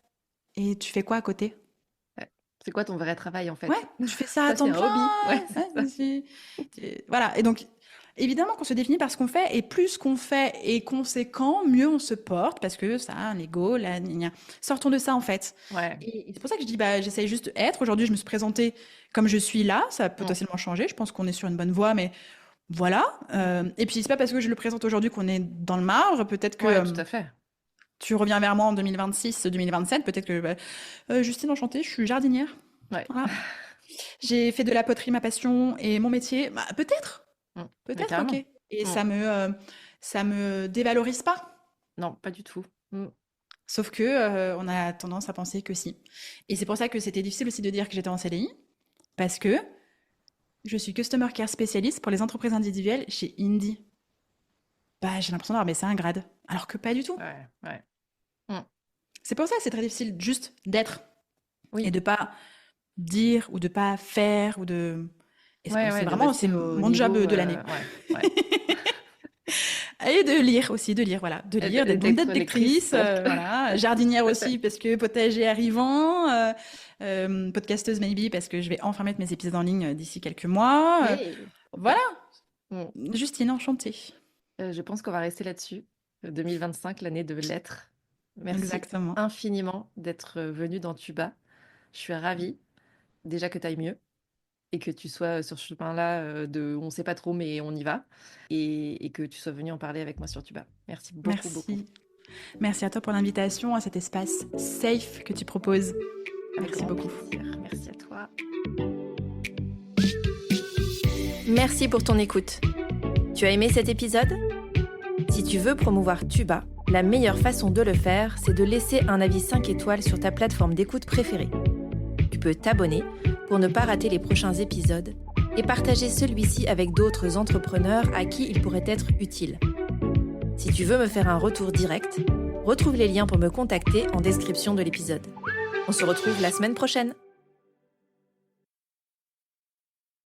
Et tu fais quoi à côté? Ouais. C'est quoi ton vrai travail, en Ouais, fait? tu fais ça à Ça, c'est temps un plein. hobby. Ouais, Ouais, c'est ça. voilà. Et donc, évidemment qu'on se définit par ce qu'on fait, et plus ce qu'on fait est conséquent, mieux on se porte, parce que ça, un ego, la gna gna. Sortons de ça, en fait. Ouais. Et c'est pour ça que je dis, bah, j'essaye juste d'être. Aujourd'hui, je me suis présentée comme je suis là. Ça a Mm. potentiellement changé. Je pense qu'on est sur une bonne voie, mais voilà. Et puis, c'est pas parce que je le présente aujourd'hui qu'on est dans le marbre. Peut-être que Ouais, tout à fait. tu reviens vers moi en 2026, 2027. Peut-être que, bah, Justine, enchantée, je suis jardinière. Ouais. Voilà. J'ai fait de la poterie ma passion et mon métier. Bah, peut-être. Mm. Mais Peut-être, carrément. ok. Et Mm. ça me dévalorise pas. Non, pas du tout. Mm. Sauf que on a tendance à penser que si. Et c'est pour ça que c'était difficile aussi de dire que j'étais en CDI, parce que Je suis Customer Care spécialiste pour les entreprises individuelles chez Indie. Bah, j'ai l'impression d'avoir baissé un grade, alors que pas du tout. Ouais. C'est pour ça que c'est très difficile juste d'être Oui. et de pas dire ou de pas faire ou de... Et c'est vraiment c'est mon job de l'année. Ouais. Et de lire aussi, voilà. De lire, d'être lectrice, voilà. Jardinière aussi, parce que potager arrivant, podcasteuse maybe, parce que je vais enfin mettre mes épisodes en ligne d'ici quelques mois. Voilà. Justine, enchantée. Je pense qu'on va rester là-dessus. 2025, l'année de l'être. Merci Exactement. infiniment d'être venue dans Tuba. Je suis ravie, déjà que tu ailles mieux et que tu sois sur ce chemin-là de on ne sait pas trop, mais on y va. Et que tu sois venue en parler avec moi sur Tuba. Merci beaucoup. Merci à toi pour l'invitation, à cet espace safe que tu proposes. Merci beaucoup. Merci à toi. Merci pour ton écoute. Tu as aimé cet épisode ? Si tu veux promouvoir Tuba, la meilleure façon de le faire, c'est de laisser un avis 5 étoiles sur ta plateforme d'écoute préférée. Tu peux t'abonner pour ne pas rater les prochains épisodes et partager celui-ci avec d'autres entrepreneurs à qui il pourrait être utile. Si tu veux me faire un retour direct, retrouve les liens pour me contacter en description de l'épisode. On se retrouve la semaine prochaine.